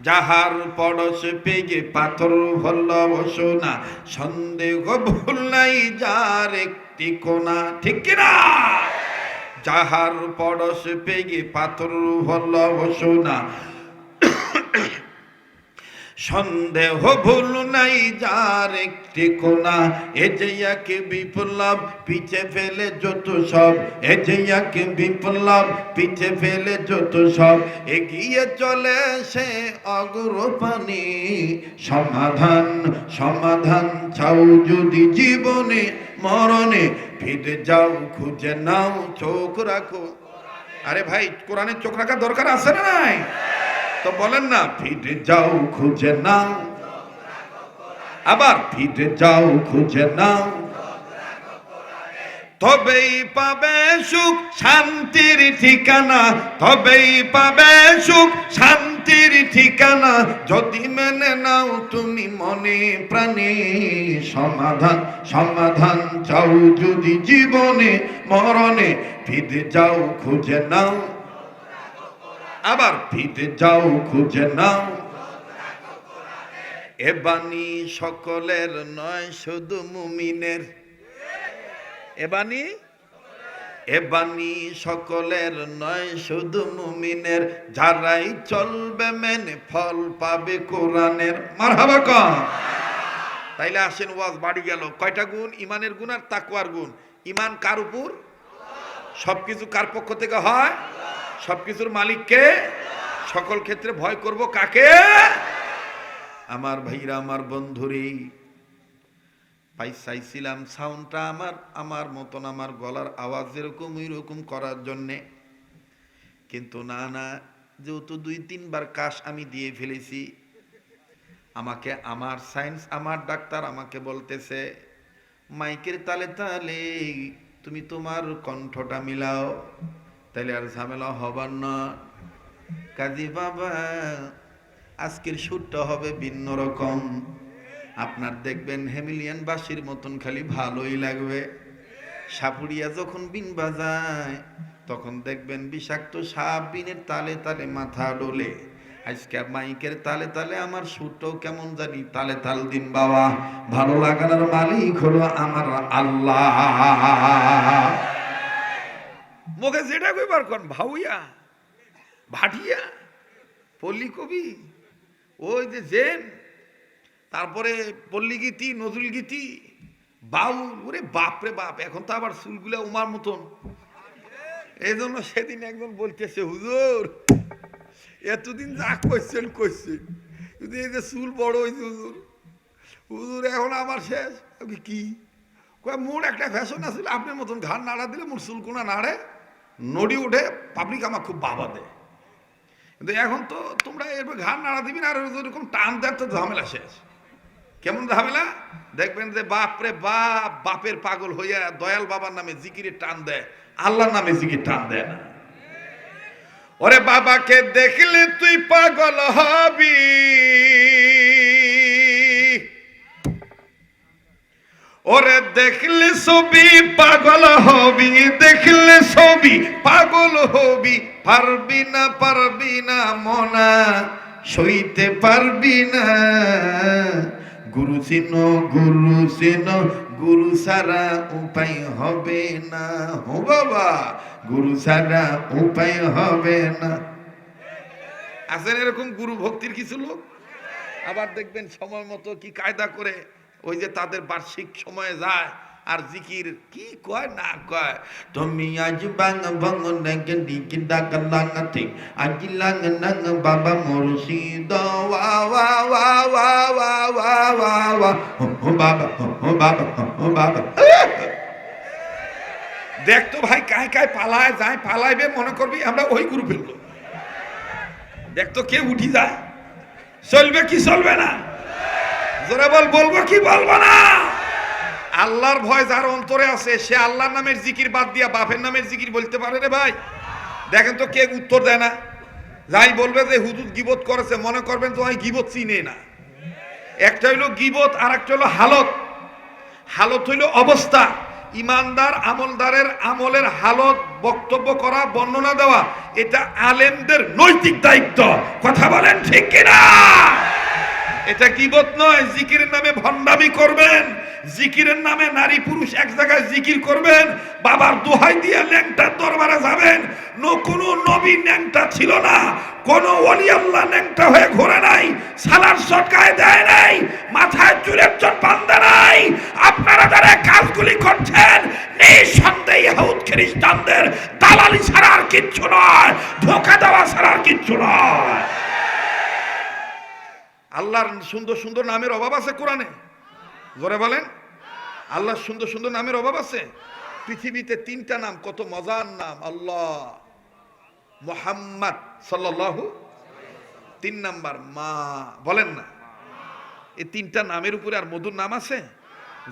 যাহার পরশ পেগে পাথর হল বসনা, সন্দেহ ভুল নাই যার একটি কোনা, ঠিক কিনা? যাহার পরশ পেগে পাথর হল বসনা, সন্দেহ ভুল নাই যার একটি কোনা, এ যে এক বিপ্লব পিছে ফেলে যত সব, এ যে এক বিপ্লব পিছে ফেলে যত সব, এগিয়ে চলে সে অগ্রপানে, সমাধান সমাধান চাও যদি জীবনে মরণে, ফিরে যাও খুঁজে নাও চোখ রাখো। আরে ভাই, কোরআনের চোখ রাখার দরকার আছে না নাই? তো বলেন না, ফিরে যাও খুঁজে নাও, আবার ফিরে যাও খুঁজে নাও, তবেই পাবে সুখ শান্তির ঠিকানা, তবেই পাবে সুখ শান্তির ঠিকানা, যদি মেনে নাও তুমি মনে প্রাণে, সমাধান সমাধান চাও যদি জীবনে মরণে, ফিরে যাও খুঁজে নাও, আবার ফিরে যাও খুঁজে নাও। এ বাণী সকলের নয় শুধু মুমিনের, এ বাণী, এ বাণী সকলের নয় শুধু মুমিনের, যারাই চলবে মেনে ফল পাবে কোরআনের। মারহাবা কম। তাইলে আসেন, ওয়াজ বাড়ি গেল। কয়টা গুণ? ইমানের গুণ আর তাকওয়ার গুণ। ইমান কার উপর? সবকিছু কার পক্ষ থেকে হয়? সবকিছুর মালিককে। সকল ক্ষেত্রে ভয় করব কাকে? আমার ভাইরা, আমার বন্ধুরে, চাইছিলাম সাউন্ডটা আমার মতন, আমার গলার আওয়াজ যেরকম ওই রকম করার জন্যে, কিন্তু না, যেহেতু 2-3 বার কাশ আমি দিয়ে ফেলেছি, আমাকে আমার সায়েন্স, আমার ডাক্তার আমাকে বলতেছে, মাইকের তালে তালে তুমি তোমার কণ্ঠটা মিলাও, তাহলে আর ঝামেলা হবার না। কাজী বাবা, আজকের সুরটা হবে ভিন্ন রকম, আপনার দেখবেন হেমিলিয়ান বাসির মতন খালি ভালোই লাগবে। সাপুরিয়া যখন বিন বাজায় তখন দেখবেন বিষাক্ত সাপ বিনের তালে তালে মাথা ডোলে। আজকে মাইকের তালে তালে আমার সুরটাও কেমন জানি তালে তাল দিন বাবা। ভালো লাগানোর মালিক হলো আমার আল্লাহ। মুখে যেটা কইবার কোন ভাউয়া, ভাটিয়া, পল্লী কবি, ওই যে জেন, তারপরে পল্লী গীতি, নজরুল গীতি, বাউল, ওরে বাপরে বাপ, এখন তো আবার চুলগুলা উমার মতন। এই জন্য সেদিন একজন বলতেছে, হুজুর এতদিন যা কইছেন কিন্তু এই যে চুল বড় হয়েছে হুজুর, হুজুর এখন আমার শেষ। কি মোর একটা ফ্যাশন আছিল, আপনার মতন ঘাড় নাড়া দিলে মোর চুল কোনা নাড়ে, নড়ি উঠে, পাবলিক আমার খুব বাবা দেয়। কিন্তু এখন তো তোমরা এরপর ঘাড় নাড়া দিবি না, আর এরকম টান দেয় তো ঝামেলা শেষ। কেমন ঝামেলা দেখবেন যে বাপরে বাপ, বাপের পাগল হইয়া দয়াল বাবার নামে জিকিরে টান দেয়, আল্লাহর নামে জিকির টান দেয় না। ওরে বাবাকে দেখলে তুই পাগল হবি, ওরে দেখলে ছবি পাগল হবি, দেখলে ছবি পাগল হবি, পারবি না মনা সইতে পারবি না। গুরু চিনো গুরু সারা উপায় হবে না। হো বাবা, গুরু সারা উপায় হবে না। আছেন এরকম গুরু ভক্তির কিছু লোক, আবার দেখবেন সময় মতো কি কায়দা করে ওই যে তাদের বার্ষিক সময়ে যায় আর জিকির কি কয় না কয়, তুমি আজ বাং বাং নাগে ডিকি ডাক লাগাতে আজ লাং নাং বাবা মুর্শিদ ওয়া ওয়া ওয়া ওয়া ওয়া ওয়া ওয়া ওয়া ও বাবা, ও বাবা, ও বাবা। দেখতো ভাই কায় পালায় যায়, পালাইবে মনে করবি আমরা ওই গ্রুপের ফেললো। দেখতো কে উঠি যায়, চলবে কি চলবে না, জোরে বলবো কি বলবো না। আল্লাহর ভয় যার অন্তরে আছে সে আল্লাহর নামের জিকির বাদ দিয়া বাপের নামের জিকির বলতে পারে রে ভাই। দেখেন তো কে উত্তর দেয় না। যাই বলবে যে হুজুর গীবত করেছে, মনে করবেন তো গীবত চিনে না। একটা হইলো গীবত, আর একটা হইলো হালত। হালত হইলো অবস্থা। ইমানদার আমলদারের আমলের হালত বক্তব্য করা, বর্ণনা দেওয়া, এটা আলেমদের নৈতিক দায়িত্ব। কথা বলেন ঠিক কিনা? এটা গীবত নয়। জিকিরের নামে ভণ্ডামি করবেন, জিকিরের নামে নারী পুরুষ এক জায়গায় জিকির করবেন, বাবার দোহাই দিয়ে ল্যাংটার দরবারে যাবেন। কোনো নবী ল্যাংটা ছিল না, কোন ওলি আল্লাহ ল্যাংটা হয়ে ঘোরে নাই, সালার সটকায় দেয় নাই, মাথায় চুলের চট বাঁধে নাই। আপনারা যারা কাজগুলি করছেন নিঃসন্দেহে ইহুদ খ্রিস্টানদের দালালি ছাড়া আর কিচ্ছু নয়, ধোঁকা দেওয়া ছাড়া আর কিচ্ছু নয়। আল্লাহর সুন্দর সুন্দর নামের অভাব আছে কোরআনে? জোরে বলেন, আল্লাহর সুন্দর সুন্দর নামের অভাব আছে? পৃথিবীতে 3টা নাম, কত মজার নাম। আল্লাহ, মুহাম্মদ সাল্লাল্লাহু, 3 নাম্বার মা। বলেন না, এই 3টা নামের উপরে আর মধুর নাম আছে?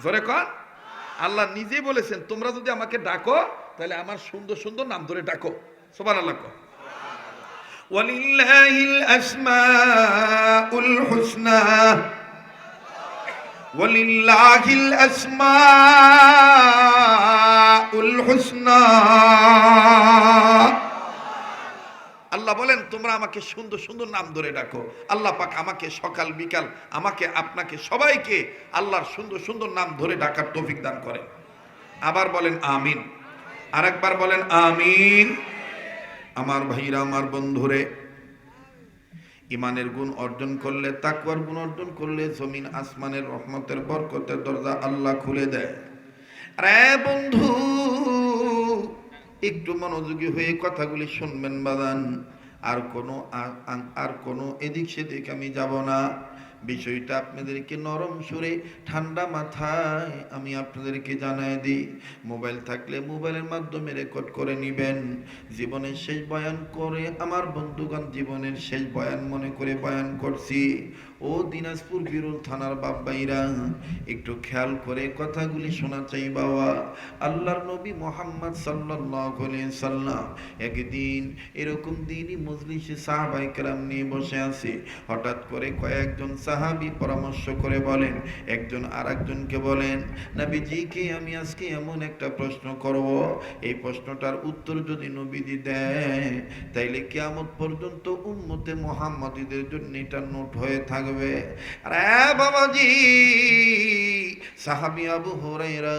জোরে কন। আল্লাহ নিজেই বলেছেন তোমরা যদি আমাকে ডাকো তাহলে আমার সুন্দর সুন্দর নাম ধরে ডাকো। সুবহানাল্লাহ। ওয়ালিল্লাহিল আসমাউল হুসনা, ওয়ালিল্লাহিল আসমাউল হুসনা। আল্লাহ বলেন তোমরা আমাকে সুন্দর সুন্দর নাম ধরে ডাকো। আল্লাহ পাক আমাকে সকাল বিকাল, আমাকে আপনাকে সবাইকে আল্লাহর সুন্দর সুন্দর নাম ধরে ডাকার তৌফিক দান করেন। আবার বলেন আমিন। আরেকবার বলেন আমিন। আমার ভাইরা, আমার বন্ধুরে, ইমানের গুণ অর্জন করলে, তাকওয়ার গুণ অর্জন করলে জমিন আসমানের রহমতের বরকতের দরজা আল্লাহ খুলে দেয়। আরে বন্ধু, একটু মনোযোগী হয়ে কথাগুলি শুনবেন বাদান। আর কোনো এদিক সেদিক আমি যাব না। বিষয়টা আপনাদেরকে নরম সুরে ঠান্ডা মাথায় আমি আপনাদেরকে জানায় দিই। মোবাইল থাকলে মোবাইলের মাধ্যমে রেকর্ড করে নেবেন। জীবনের শেষ বয়ান করে আমার বন্ধুগণ, জীবনের শেষ বয়ান মনে করে বয়ান করছি। ও দিনাজপুর বিরল থানার বাব্বাইরা, একটু খেয়াল করে কথাগুলি শোনা চাই বাবা। আল্লাহর নবী মোহাম্মদ সাল্লাল্লাহু আলাইহি সাল্লাম একদিন এরকম দিনই মজলিসে সাহাবায়ে কেরাম নিয়ে বসে আছে। হঠাৎ করে কয়েকজন সাহাবী পরামর্শ করে বলেন, একজন আরেকজনকে বলেন, নবীজিকে আমি আজকে এমন একটা প্রশ্ন করব, এই প্রশ্নটার উত্তর যদি নবীজি দেয় তাইলে কিয়ামত পর্যন্ত উম্মতে মুহাম্মাদীদের জন্য এটা নোট হয়ে থাকবে। আরে বাবাজি, সাহাবী আবু হুরায়রা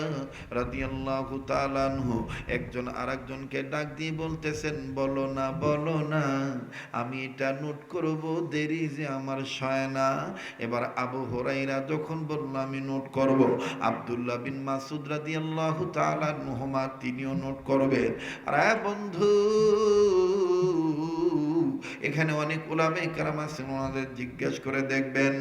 রাদিয়াল্লাহু তাআলা আনহু একজন আরেকজনকে ডাক দিয়ে বলতেছেন, বলো না বলো না, আমি এটা নোট করব, দেরি যে আমার সয় না। এবার আবু হুরায়রা যখন বলল আমি নোট করব, আব্দুল্লাহ বিন মাসউদ রাদিয়াল্লাহু তাআলা আনহুমা তিনিও নোট করবেন। আরে বন্ধু, এখানে অনেক উলামায়ে কেরাম আছেন, ওনাদের জিজ্ঞেস করে দেখবেন।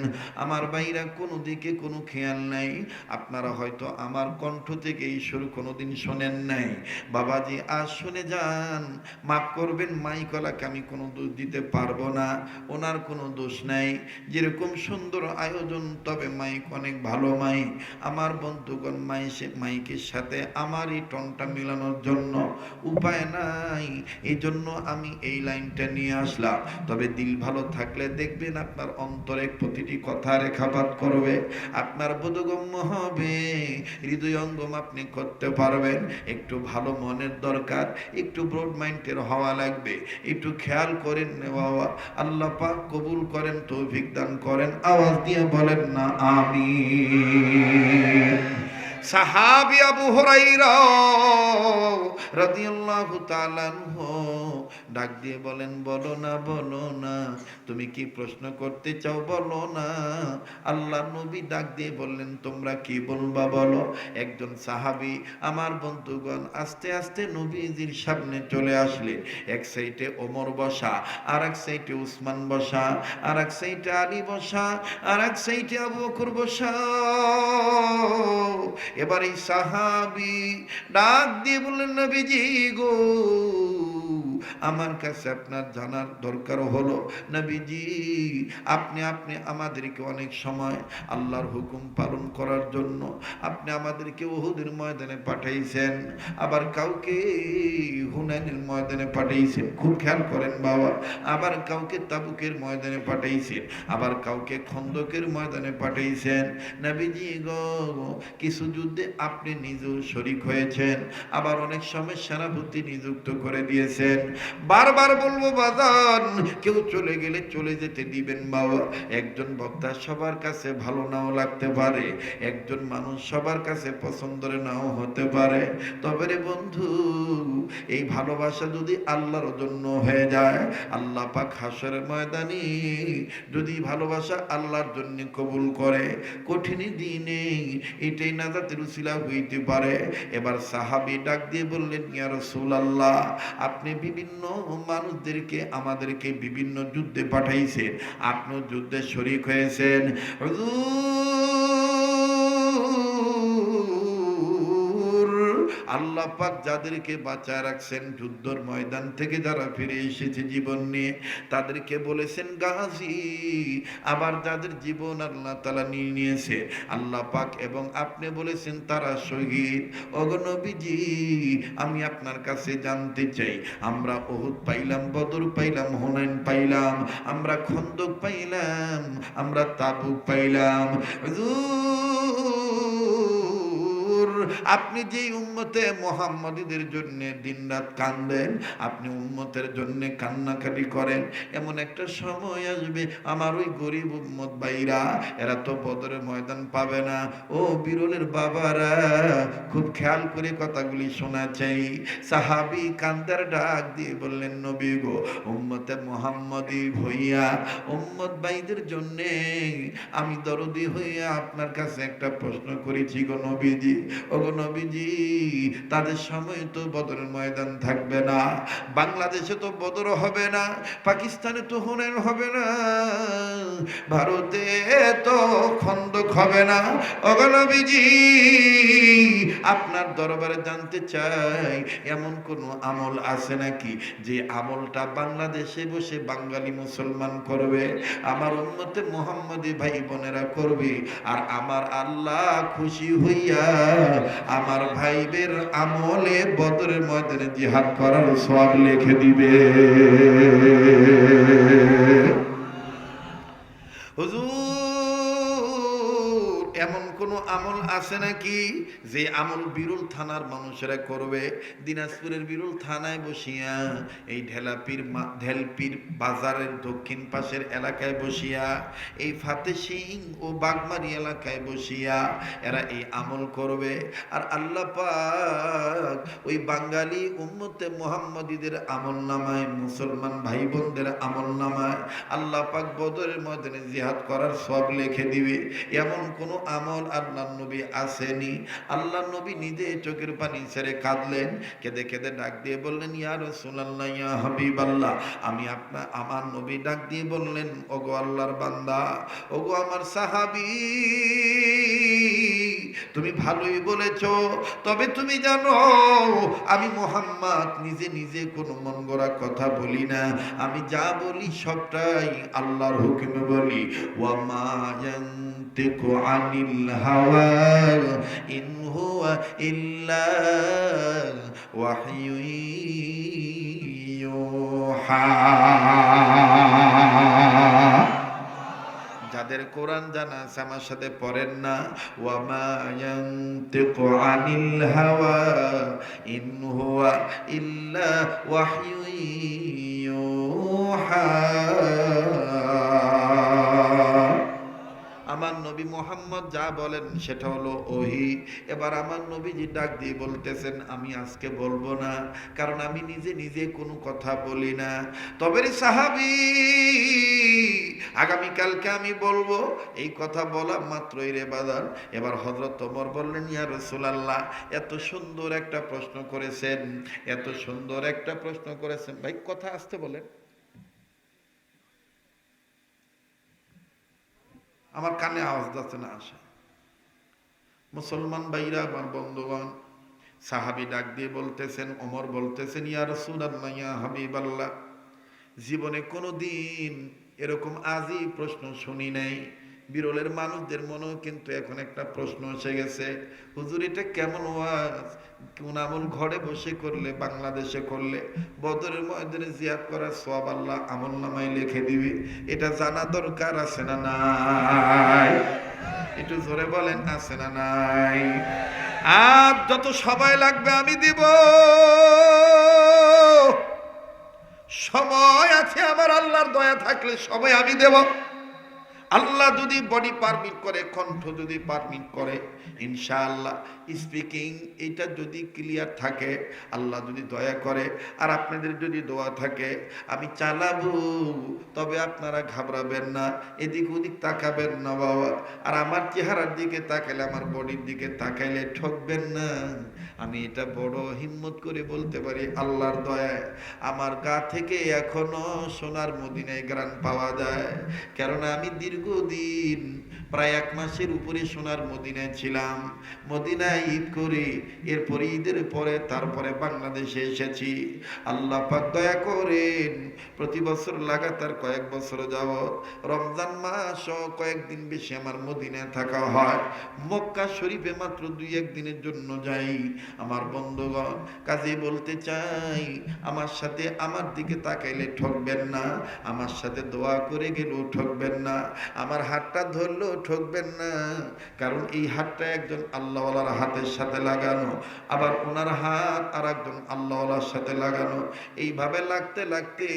আমার ভাইরা কোনো দিকে কোনো খেয়াল নাই। আপনারা হয়তো আমার কণ্ঠ থেকে এই সুর কোনোদিন শোনেন নাই। বাবাজি আজ শুনে যান, মাফ করবেন, মাইকলাকে আমি কোনো দোষ দিতে পারবো না, ওনার কোনো দোষ নাই। যেরকম সুন্দর আয়োজন, তবে মাইক অনেক ভালো মাইক। আমার বন্ধুগণ, মাইকের সাথে আমার এই টনটা মিলানোর জন্য উপায় নাই, এই জন্য আমি এই লাইনটা নিয়ে আসলাম। তবে দিল ভালো থাকলে দেখবেন আপনার অন্তরে প্রতিটি কথা রেখাপাত করবে, আপনার বোধগম্য হবে, হৃদয়ঙ্গম আপনি করতে পারবেন। একটু ভালো মনের দরকার, একটু ব্রড মাইন্ডের হওয়া লাগবে। একটু খেয়াল করেন বাবা, আল্লাহ পাক কবুল করেন, তৌফিক দান করেন। আওয়াজ দিয়ে বলেন না আমিন। সাহাবী আবু হুরায়রা রাদিয়াল্লাহু তাআলা আনহু ডাক দিয়ে বলেন, বলো না বলো না, তুমি কি প্রশ্ন করতে চাও বলো না। আল্লাহ নবী ডাক দিয়ে বললেন, তোমরা কি বলবা বলো। একজন সাহাবী, আমার বন্ধুগণ, আস্তে আস্তে নবীজির সামনে চলে আসলেন। এক সাইডে ওমর বসা, আর এক সাইডে উসমান বসা, আর এক সাইডে আলী বসা, আর এক সাইডে আবু বকর বসা। এবার এই সাহাবী ডাক দিয়ে বললেন, নবীজি গো, আমার কাছে আপনার জানার দরকার হলো, নবীজি আপনি আমাদেরকে অনেক সময় আল্লাহর হুকুম পালন করার জন্য আপনি আমাদেরকে উহুদের ময়দানে পাঠাইছেন, আবার কাউকে হুনাইনের ময়দানে পাঠাইছেন, খুব খেয়াল করেন বাবা, আবার কাউকে তাবুকের ময়দানে পাঠাইছেন, আবার কাউকে খন্দকের ময়দানে পাঠাইছেন। নবীজি গো, কিছু যুদ্ধে আপনি নিজেও শরীক হয়েছেন, আবার অনেক সময় সেনাপতি নিযুক্ত করে দিয়েছেন। বারবার বলবো বাজান, কেউ চলে গেলে চলে যেতে দিবেন বাবা। একজন বক্তা সবার কাছে ভালো নাও লাগতে পারে, একজন মানুষ সবার কাছে পছন্দের নাও হতে পারে, তবে রে বন্ধু, এই ভালোবাসা যদি আল্লাহর জন্য হয়ে যায়, আল্লাহ পাক হাসরের ময়দানে যদি ভালোবাসা আল্লাহর জন্য কবুল করে, কঠিন দিনে এটাই নাজাতের উসিলা হইতে পারে। এবার সাহাবী ডাক দিয়ে বললেন, ইয়া রাসূলুল্লাহ, আপনি বিভিন্ন মানুষদেরকে আমাদেরকে বিভিন্ন যুদ্ধে পাঠাইছেন, আপনিও যুদ্ধে শরীক হয়েছেন। আল্লাহ পাক যাদেরকে বাঁচায় রাখছেন, যুদ্ধের ময়দান থেকে যারা ফিরে এসেছে জীবন নিয়ে, তাদেরকে বলেছেন গাজী। আবার যাদের জীবন আল্লাহ তাআলা নিয়ে নিয়েছে আল্লাহ পাক এবং আপনি বলেছেন তারা শহীদ। ওগো নবীজি, আমি আপনার কাছে জানতে চাই, আমরা উহুদ পাইলাম, বদর পাইলাম, হুনাইন পাইলাম, আমরা খন্দক পাইলাম, আমরা তাবুক পাইলাম, আপনি যে উম্মতে মুহাম্মাদীদের জন্য দিনরাত কাঁদেন, আপনি উম্মতের জন্য কান্নাকাটি করেন, এমন একটা সময় আসবে আমার ওই গরিব উম্মত ভাইরা, এরা তো বদরের ময়দান পাবে না। ও বিরলের বাবারা, খুব খেয়াল করে কথাগুলি শোনা চাই। সাহাবী কান্দার ডাক দিয়ে বললেন, নবী গো, উম্মতে মুহাম্মাদী হইয়া উম্মত ভাইদের জন্য আমি দরদি হইয়া আপনার কাছে একটা প্রশ্ন করেছি গো নবীজি। ও ওগো নবীজি তাদের সময় তো বদরের ময়দান থাকবে না, বাংলাদেশে তো বদর হবে না, পাকিস্তানে তো হুনাইন হবে না, ভারতে তো খন্দক হবে না। ওগো নবীজি আপনার দরবারে জানতে চাই এমন কোন আমল আছে নাকি যে আমলটা বাংলাদেশে বসে বাঙালি মুসলমান করবে, আমার উম্মতে মুহাম্মদী ভাই বোনেরা করবে, আর আমার আল্লাহ খুশি হইয়া আমার ভাইদের আমলে বদরের ময়দানে জিহাদ করার সওয়াব লিখে দিবে। হুজুর এমন কোন আমল আছে নাকি যে আমল বিরল থানার মানুষেরা করবে? দিনাজপুরের বিরল থানায় বসিয়া এই ঢেলপির বাজারের দক্ষিণ পাশের এলাকায় বসিয়া, এই ফাতে সিং ও বাগমারি এলাকায় বসিয়া এরা এই আমল করবে। আর আল্লাহ পাক ওই বাঙালি উম্মতে মুহাম্মদীদের আমল নামায়, মুসলমান ভাই বোনদের আমল নামায় আল্লাহ পাক বদরের ময়দানে জিহাদ করার সওয়াব লিখে দিবে। এমন কোন আমল আল্লাহর নবী আসেনি। আল্লাহর নবী নিজে চোখের পানি ছেড়ে কাঁদলেন, কেঁদে কেঁদে ডাক দিয়ে বললেন, ইয়া রাসূলুল্লাহ, ইয়া হাবিবাল্লাহ, আমার নবী ডাক দিয়ে বললেন, ওগো আল্লাহর বান্দা, ওগো আমার সাহাবী, তুমি ভালোই বলেছ, তবে তুমি জানো আমি মুহাম্মদ নিজে নিজে কোনো মন গড়া কথা বলি না, আমি যা বলি সবটাই আল্লাহর হুকুমে বলি। ওয়া মা ইয়ানতিকু আনিল হাওয়া ইন হুয়া ইল্লা ওয়াহয়ুন ইউহা। যাদের কোরআন জানা আছে আমার সাথে পড়েন না, ওয়া মা ইয়ানতিকু আনিল হাওয়া ইন হুয়া ইল্লা ওয়াহয়ুন ইউহা। আমার নবী মুহাম্মদ যা বলেন সেটা হলো ওহী। এবার আমার নবীজি ডাক দিয়ে বলতেছেন, আমি আজকে বলবো না, কারণ আমি নিজে নিজে কোনো কথা বলি না, তবে রে সাহাবী আগামীকালকে আমি বলবো। এই কথা বলা মাত্রই রে বাদান এবার হযরত ওমর বললেন, ইয়া রাসূলুল্লাহ, এত সুন্দর একটা প্রশ্ন করেছেন, এত সুন্দর একটা প্রশ্ন করেছেন। ভাই কথা আসতে বলেন, আমার কানে আওয়াজ যাচ্ছে না আসে। মুসলমান ভাইরা, আমার বন্ধুগণ, সাহাবী ডাক দিয়ে বলতেছেন, ওমর বলতেছেন, ইয়া রাসূলুল্লাহ, ইয়া হাবিবাল্লাহ, জীবনে কোনোদিন এরকম আজই প্রশ্ন শুনি নাই। বিরলের মানুষদের মনেও কিন্তু এখন একটা প্রশ্ন এসে গেছে, হুজুর এটা কেমন ওয়াজ, কোন আমল ঘরে বসে করলে, বাংলাদেশে করলে বদরের ময়দানে জিহাদ করার সওয়াব আল্লাহ আমল নামায় লিখে দিবে? এটা জানা দরকার আছে না নাই? একটু জোরে বলেন, আছে না নাই? আর যত সময় লাগবে আমি দিব, সময় আছে, আমার আল্লাহর দয়া থাকলে সময় আমি দেব। আল্লাহ যদি বডি পারমিট করে, কণ্ঠ যদি পারমিট করে, ইনশাআল্লাহ স্পিকিং এটা যদি ক্লিয়ার থাকে, আল্লাহ যদি দয়া করে আর আপনাদের যদি দোয়া থাকে, আমি চালাবো। তবে আপনারা ঘাবড়াবেন না, এদিক ওদিক তাকাবেন না বাবা, আর আমার চেহারার দিকে তাকাইলে, আমার বডির দিকে তাকাইলে ঠকবেন না। আমি এটা বড় হিম্মত করে বলতে পারি, আল্লাহর দয়ায় আমার গা থেকে এখনো সোনার মদিনায় ঘ্রাণ পাওয়া যায়। কেননা আমি দীর্ঘদিন প্রায় 1 মাসের উপরে সোনার মদিনায় ছিলাম, মদিনায় ঈদ করি, এরপরে ঈদের পরে তারপরে বাংলাদেশে এসেছি। আল্লাহ পাক দয়া করেন প্রতি বছর লাগাতার কয়েক বছর যাবত রমজান মাস কয়েকদিন বেশি আমার মদিনায় থাকা হয়। মক্কা শরীফে মাত্র 2-1 দিনের জন্য যাই। আমার বন্ধুগণ, কাজে বলতে চাই, আমার সাথে আমার দিকে তাকাইলে ঠকবেন না, আমার সাথে দোয়া করে গেলেও ঠকবেন না, আমার হাতটা ধরলেও ঠকবেন না, কারণ এই হাতটা একজন আল্লাহওয়ালার হাতের সাথে লাগানো, আবার ওনার হাত আর একজন আল্লাহওয়ালার সাথে লাগানো। এইভাবে লাগতে লাগতে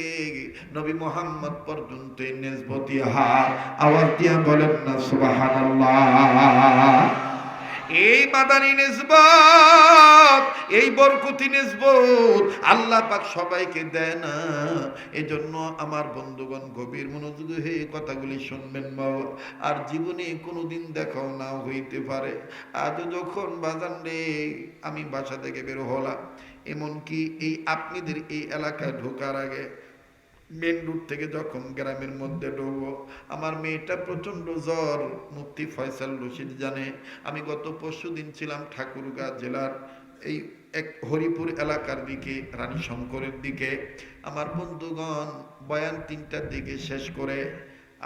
নবী মুহাম্মদ পর্যন্ত নিসবতি হাত, আওয়াজ দিয়া বলেন না সুবহানাল্লাহ। এই মাদানী নিসবত, এই বরকতি নিসবত আল্লাহ পাক সবাইকে দেয় না। এজন্য আমার বন্ধুগণ গভীর মনোযোগী হয়ে কথাগুলি শুনবেন বাবা। আর জীবনে কোনোদিন দেখাও না হইতে পারে। আজ যখন বাজান রে আমি বাসা থেকে বের হলাম, এমনকি এই আপনাদের এই এলাকায় ঢোকার আগে মেন রুট থেকে যখন গ্রামের মধ্যে ঢুকবো, আমার মেয়েটা প্রচন্ড জ্বর। মুফতি ফয়সাল রশিদ জানে, আমি গত পরশুদিন ছিলাম ঠাকুরগাঁ জেলার এই এক হরিপুর এলাকার দিকে, রানী শঙ্করের দিকে। আমার বন্ধুগণ বয়ান 3টার দিকে শেষ করে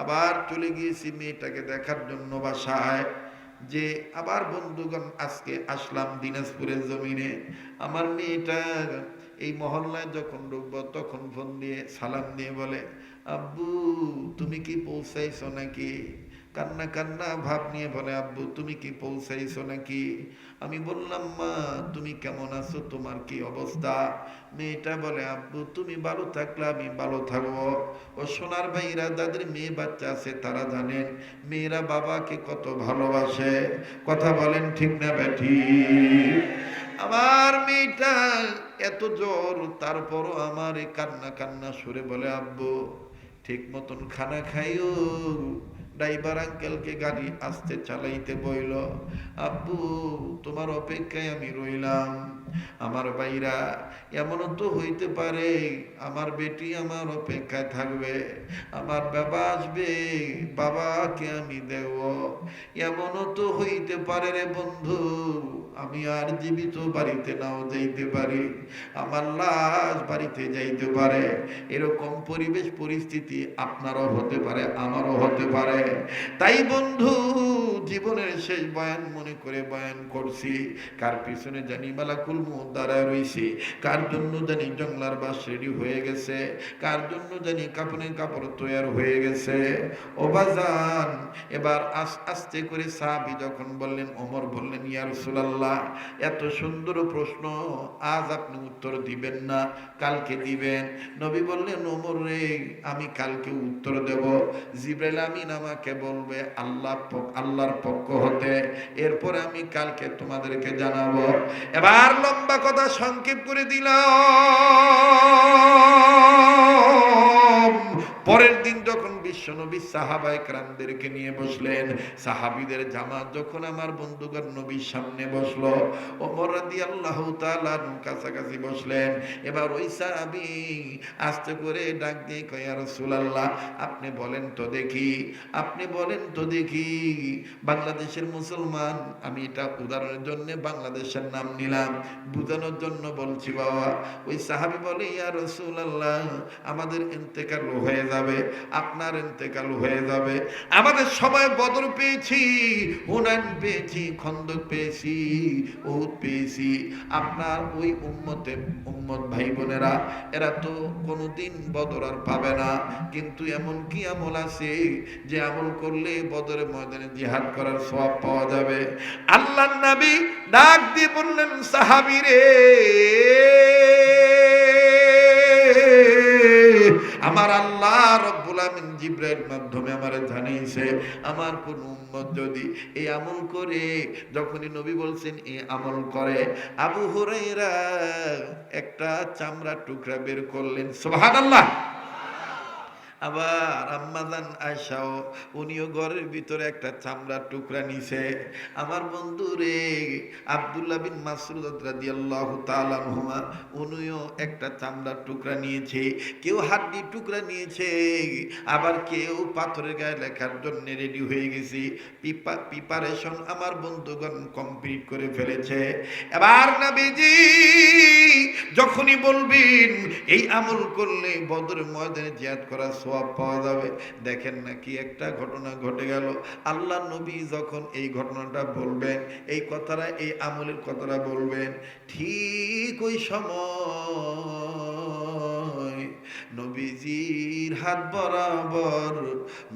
আবার চলে গিয়েছি মেয়েটাকে দেখার জন্য বাসায়। যে আবার বন্ধুগণ আজকে আসলাম দিনাজপুরের জমিনে। আমার মেয়েটা এই মহল্লায় যখন ঢুকবো তখন ফোন দিয়ে সালাম দিয়ে বলে, আব্বু তুমি কি পৌঁছাইছো নাকি? কান্না কান্না ভাব নিয়ে বলে, আব্বু তুমি কি পৌঁছাইছো নাকি? আমি বললাম, মা তুমি কেমন আছো, তোমার কি অবস্থা? মেয়েটা বলে, আব্বু তুমি ভালো থাকলে আমি ভালো থাকবো। ও সোনার ভাইরা যাদের মেয়ে বাচ্চা আছে তারা জানেন মেয়েরা বাবাকে কত ভালোবাসে। কথা বলেন ঠিক না বেঠি? আমার মেয়েটা এত জ্বর, তারপরও আমার এই কান্না কান্না সুরে বলে, আব্বু ঠিক মতন খানা খাইও। ড্রাইভার আঙ্কেলকে গাড়ি আস্তে চালাইতে বইল, আব্বু তোমার অপেক্ষায় আমি রইলাম। আমার ভাইরা এমনও তো হইতে পারে আমার বেটি আমার অপেক্ষায় থাকবে, আমার বাবা আসবে, বাবাকে আমি দেব। এমনও তো হইতে পারে রে বন্ধু আমি আর জীবিত বাড়িতে নাও যাইতে পারি, আমার লাশ বাড়িতে যাইতে পারে। এরকম পরিবেশ পরিস্থিতি আপনারও হতে পারে, আমারও হতে পারে। তাই বন্ধু জীবনের শেষ বয়ান মনে করে বয়ান করছি। কার পিছনে জানি মালাকুল মউত দাঁড়ায় রইছে, কার জন্য জানি জংলার বাস রেডি হয়ে গেছে, কার জন্য জানি কাপড়ের কাপড় তৈয়ার হয়ে গেছে। ও বাজান এবার আস্তে করে সাহাবী যখন বললেন, ওমর বললেন, ইয়া রাসূলুল্লাহ এত সুন্দর প্রশ্ন আজ আপনি উত্তর দিবেন না, কালকে দিবেন। নবী বললেন, ওমর রে আমি কালকে উত্তর দেব। জিবরাইল আমিন আমাকে বলবে আল্লাহর পক্ষ হতে, এরপরে আমি কালকে তোমাদেরকে জানাবো। এবার লম্বা কথা সংক্ষেপ করে দিলাম। পরের দিন যখন বিশ্বনবী সাহাবায়ে কেরামদেরকে নিয়ে বসলেন, সাহাবীদের জামাত যখন আমার বন্ধুগণ নবীর সামনে বসলো, ওমর রাদিয়াল্লাহু তাআলা কাছাকাছি বসলেন। এবার ওই সাহাবী আস্তে করে ডাক দিয়ে কয়, ইয়া রাসূলুল্লাহ আপনি বলেন তো দেখি, আপনি বলেন তো দেখি বাংলাদেশের মুসলমান, আমি এটা উদাহরণের জন্য বাংলাদেশের নাম নিলাম, বুঝানোর জন্য বলছি বাবা। ওই সাহাবী বলে, ইয়া রাসূলুল্লাহ আমাদের ইন্তেকাল হয়ে যাবে, আপনার ইন্তেকাল হয়ে যাবে। আমাদের সময় বদর পেয়েছি, হুনাইন পেয়েছি, খন্দক পেয়েছি, উহুদ পেয়েছি। আপনার ওই উম্মত ভাই বোনেরা এরা তো কোনোদিন বদর আর পাবে না। কিন্তু এমন কি আমল আছে যে আমল করলে বদরের ময়দানে জিহাদ করার সওয়াব পাওয়া যাবে? আল্লাহর নবী ডাক দিয়ে বললেন, সাহাবীরে আমার আল্লাহ রব্বুল আমিন জিবরাইল মাধ্যমে আমারে জানিয়েছে আমার কোন উম্মত যদি এই আমল করে, যখনই নবী বলছেন এই আমল করে, আবু হুরায়রা একটা চামড়ার টুকরা বের করলেন, সুবহানাল্লাহ। আবার আম্মাজান আয়েশাও উনিও ঘরের ভিতরে একটা চামড়ার টুকরা নিছে। আমার বন্ধু রে আব্দুল্লাহ বিন মাসউদ রাদিয়াল্লাহু তাআলা আনহুমা উনিও একটা চামড়ার টুকরা নিয়েছে। কেউ হাড্ডির টুকরা নিয়েছে, আবার কেউ পাথরের গায়ে লেখার জন্য রেডি হয়ে গেছে। প্রিপারেশন আমার বন্ধুগণ কমপ্লিট করে ফেলেছে। এবার নবীজি যখনই বলবেন এই আমল করলে বদরের ময়দানে জিহাদ করা সওয়াব পাওয়া যাবে, দেখেন না কি একটা ঘটনা ঘটে গেল। আল্লাহ নবী যখন এই ঘটনাটা বলবেন, এই কথাটা, এই আমলের কথাটা বলবেন, ঠিক ওই সময় নবীজির হাত বরাবর,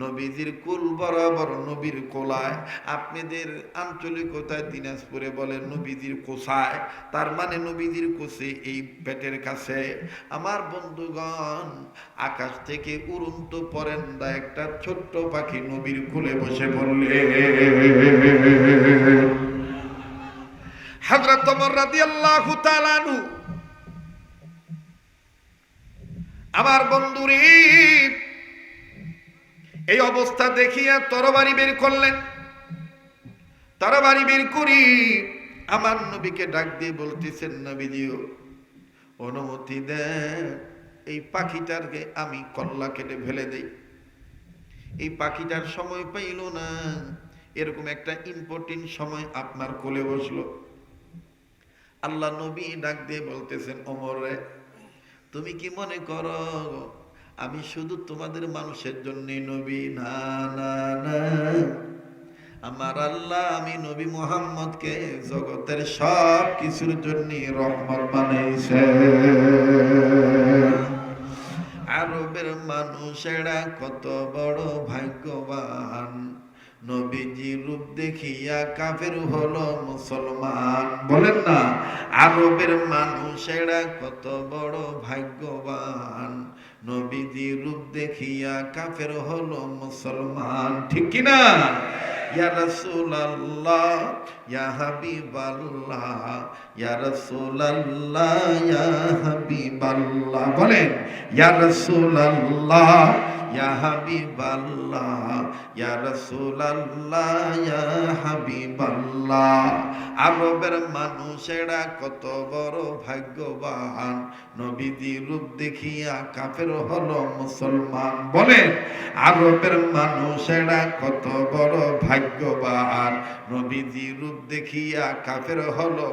নবীজির কুল বরাবর, নবীর কোলায়, আপনাদের আঞ্চলিকতায় দিনাজপুরে বলে নবীজির কোসায়, তার মানে নবীজির কোসে, এই পেটের কাছে। আমার বন্ধুগণ আকাশ থেকে উড়ন্ত পরেন্দা একটা ছোট্ট পাখি নবীর কোলে বসে পড়লে, হযরত ওমর রাদিয়াল্লাহু তাআলা আনহু আমার বন্ধুরে এই অবস্থা দেখিয়া তরবারি বের করলেন। তরবারি বের করি আমার নবীকে ডাক দিয়ে বলতেছেন, নবীজিও অনুমতি দেন এই পাখিটাকে আমি কল্লা কেটে ফেলে দেই। এই পাখিটার সময় পাইল না, এরকম একটা ইম্পর্টেন্ট সময় আপনার কোলে বসলো। আল্লাহ নবী ডাক দিয়ে বলতেছেন, ওমর রে, তুমি কি মনে করো আমি শুধু তোমাদের মানুষের জন্য নবী? না না না, আমার আল্লাহ আমি নবী মুহাম্মদকে জগতের সব কিছুর জন্য রহমত বানাইছে। আরবের মানুষেরা কত বড় ভাগ্যবান, নবীজি রূপ দেখিয়া কাফের হলো মুসলমান। বলেন না, আরবের মানুষেরা কত বড় ভাগ্যবান, নবীজি রূপ দেখিয়া কাফের হলো মুসলমান। ঠিক কি না? ইয়া রাসূলুল্লাহ, ইয়া হাবিবাল্লাহ, ইয়া রাসূলুল্লাহ, ইয়া হাবিবাল্লাহ। বলেন, ইয়া রাসূলুল্লাহ, ইয়া হাবিবাল্লাহ, ইয়া রাসূলুল্লাহ, ইয়া হাবিবাল্লাহ। আরবের মানুষেরা কত বড় ভাগ্যবান, নবীজি রূপ দেখিয়া কাফের হলো মুসলমান। বলেন, আরবের মানুষেরা কত বড় ভাগ্যবান, নবীজি রূপ দেখিয়া কাফের হলো।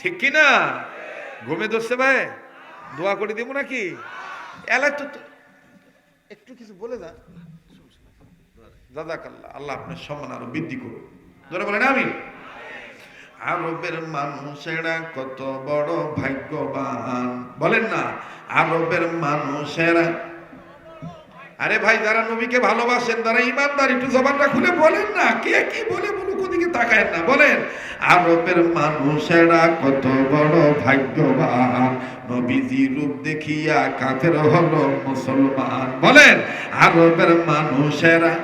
ঠিক কি না? ঘুমে ধরছে ভাই, দোয়া করে দিব নাকি? এলাই তো একটু কিছু বলে যান। জাযাকাল্লাহ, আল্লাহ আপনার সম্মান আরো বৃদ্ধি করুন। ধরে বলেন আমিন। আরবের মানুষেরা কত বড় ভাগ্যবান। বলেন না, আরবের মানুষেরা। আরে ভাই, যারা নবীকে ভালোবাসেন, যারা ইমানদার, একটু জবানটা খুলে বলেন না। কে কি বলে বলুক, ওদিকে তাকায় না। বলেন, আরবের মানুষেরা কত বড় ভাগ্যবান, নবীজি রূপ দেখিয়া কাফের হলো মুসলমান। বলেন, আরবের মানুষেরা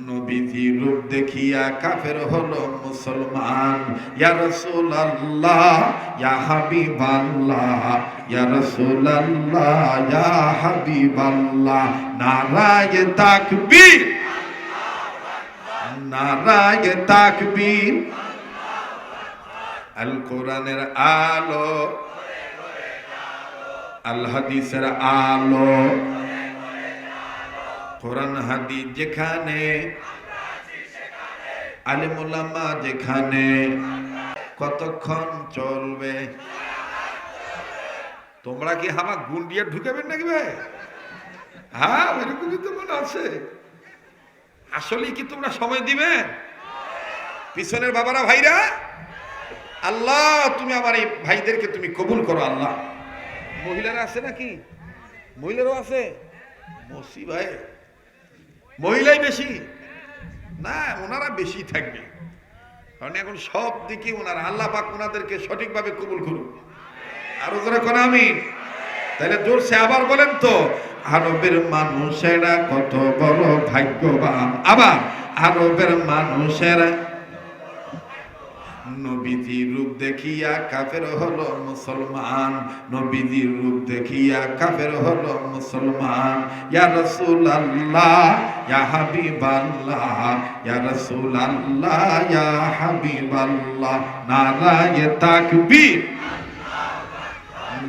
নবীজি রূপ দেখিয়া কাফের হলো মুসলমান। ইয়া রাসূলুল্লাহ, ইয়া হাবিবাল্লাহ, ইয়া রাসূলুল্লাহ, ইয়া হাবিবাল্লাহ। নারায়ে তাকবীর, নারায়ে তাকবীর। আল কোরআনের আলো, আল হাদিসের আলো, কোরআন হাদিস যেখানে, আলেম ওলামা যেখানে, কতক্ষণ চলবে? তোমরা কি হামা গুন্ডিয়া ঢুকাবেন নাকি ভাই? হ্যাঁ, ওইরকমই তো মনে আছে। আসলে কি তোমরা সময় দিবেন? পিছনের বাবারা, ভাইরা, আল্লাহ তুমি আমার এই ভাইদেরকে তুমি কবুল করো। আল্লাহ, মহিলারা আছে নাকি? মহিলারও আছে? মসি ভাই, মহিলাই বেশি না, ওনারা বেশি থাকবে, কারণ এখন সব দিকে ওনারা। আল্লাহ পাক ওনাদেরকে সঠিকভাবে কবুল করুন। আরো যারা কোন আমিন। তাহলে জোরসে আবার বলেন তো, আরবের মানুষেরা কত বড় ভাগ্যবান। আবার, আরবের মানুষেরা নবীজির রূপ দেখিয়া কাফের হলো মুসলমান। নবীজির রূপ দেখিয়া কাফের হলো মুসলমান। ইয়া রাসূলুল্লাহ, ইয়া হাবিবাল্লাহ, ইয়া রাসূলুল্লাহ, ইয়া হাবিবাল্লাহ। নারায়ে তাকবীর,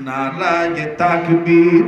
নারায়ে তাকবীর।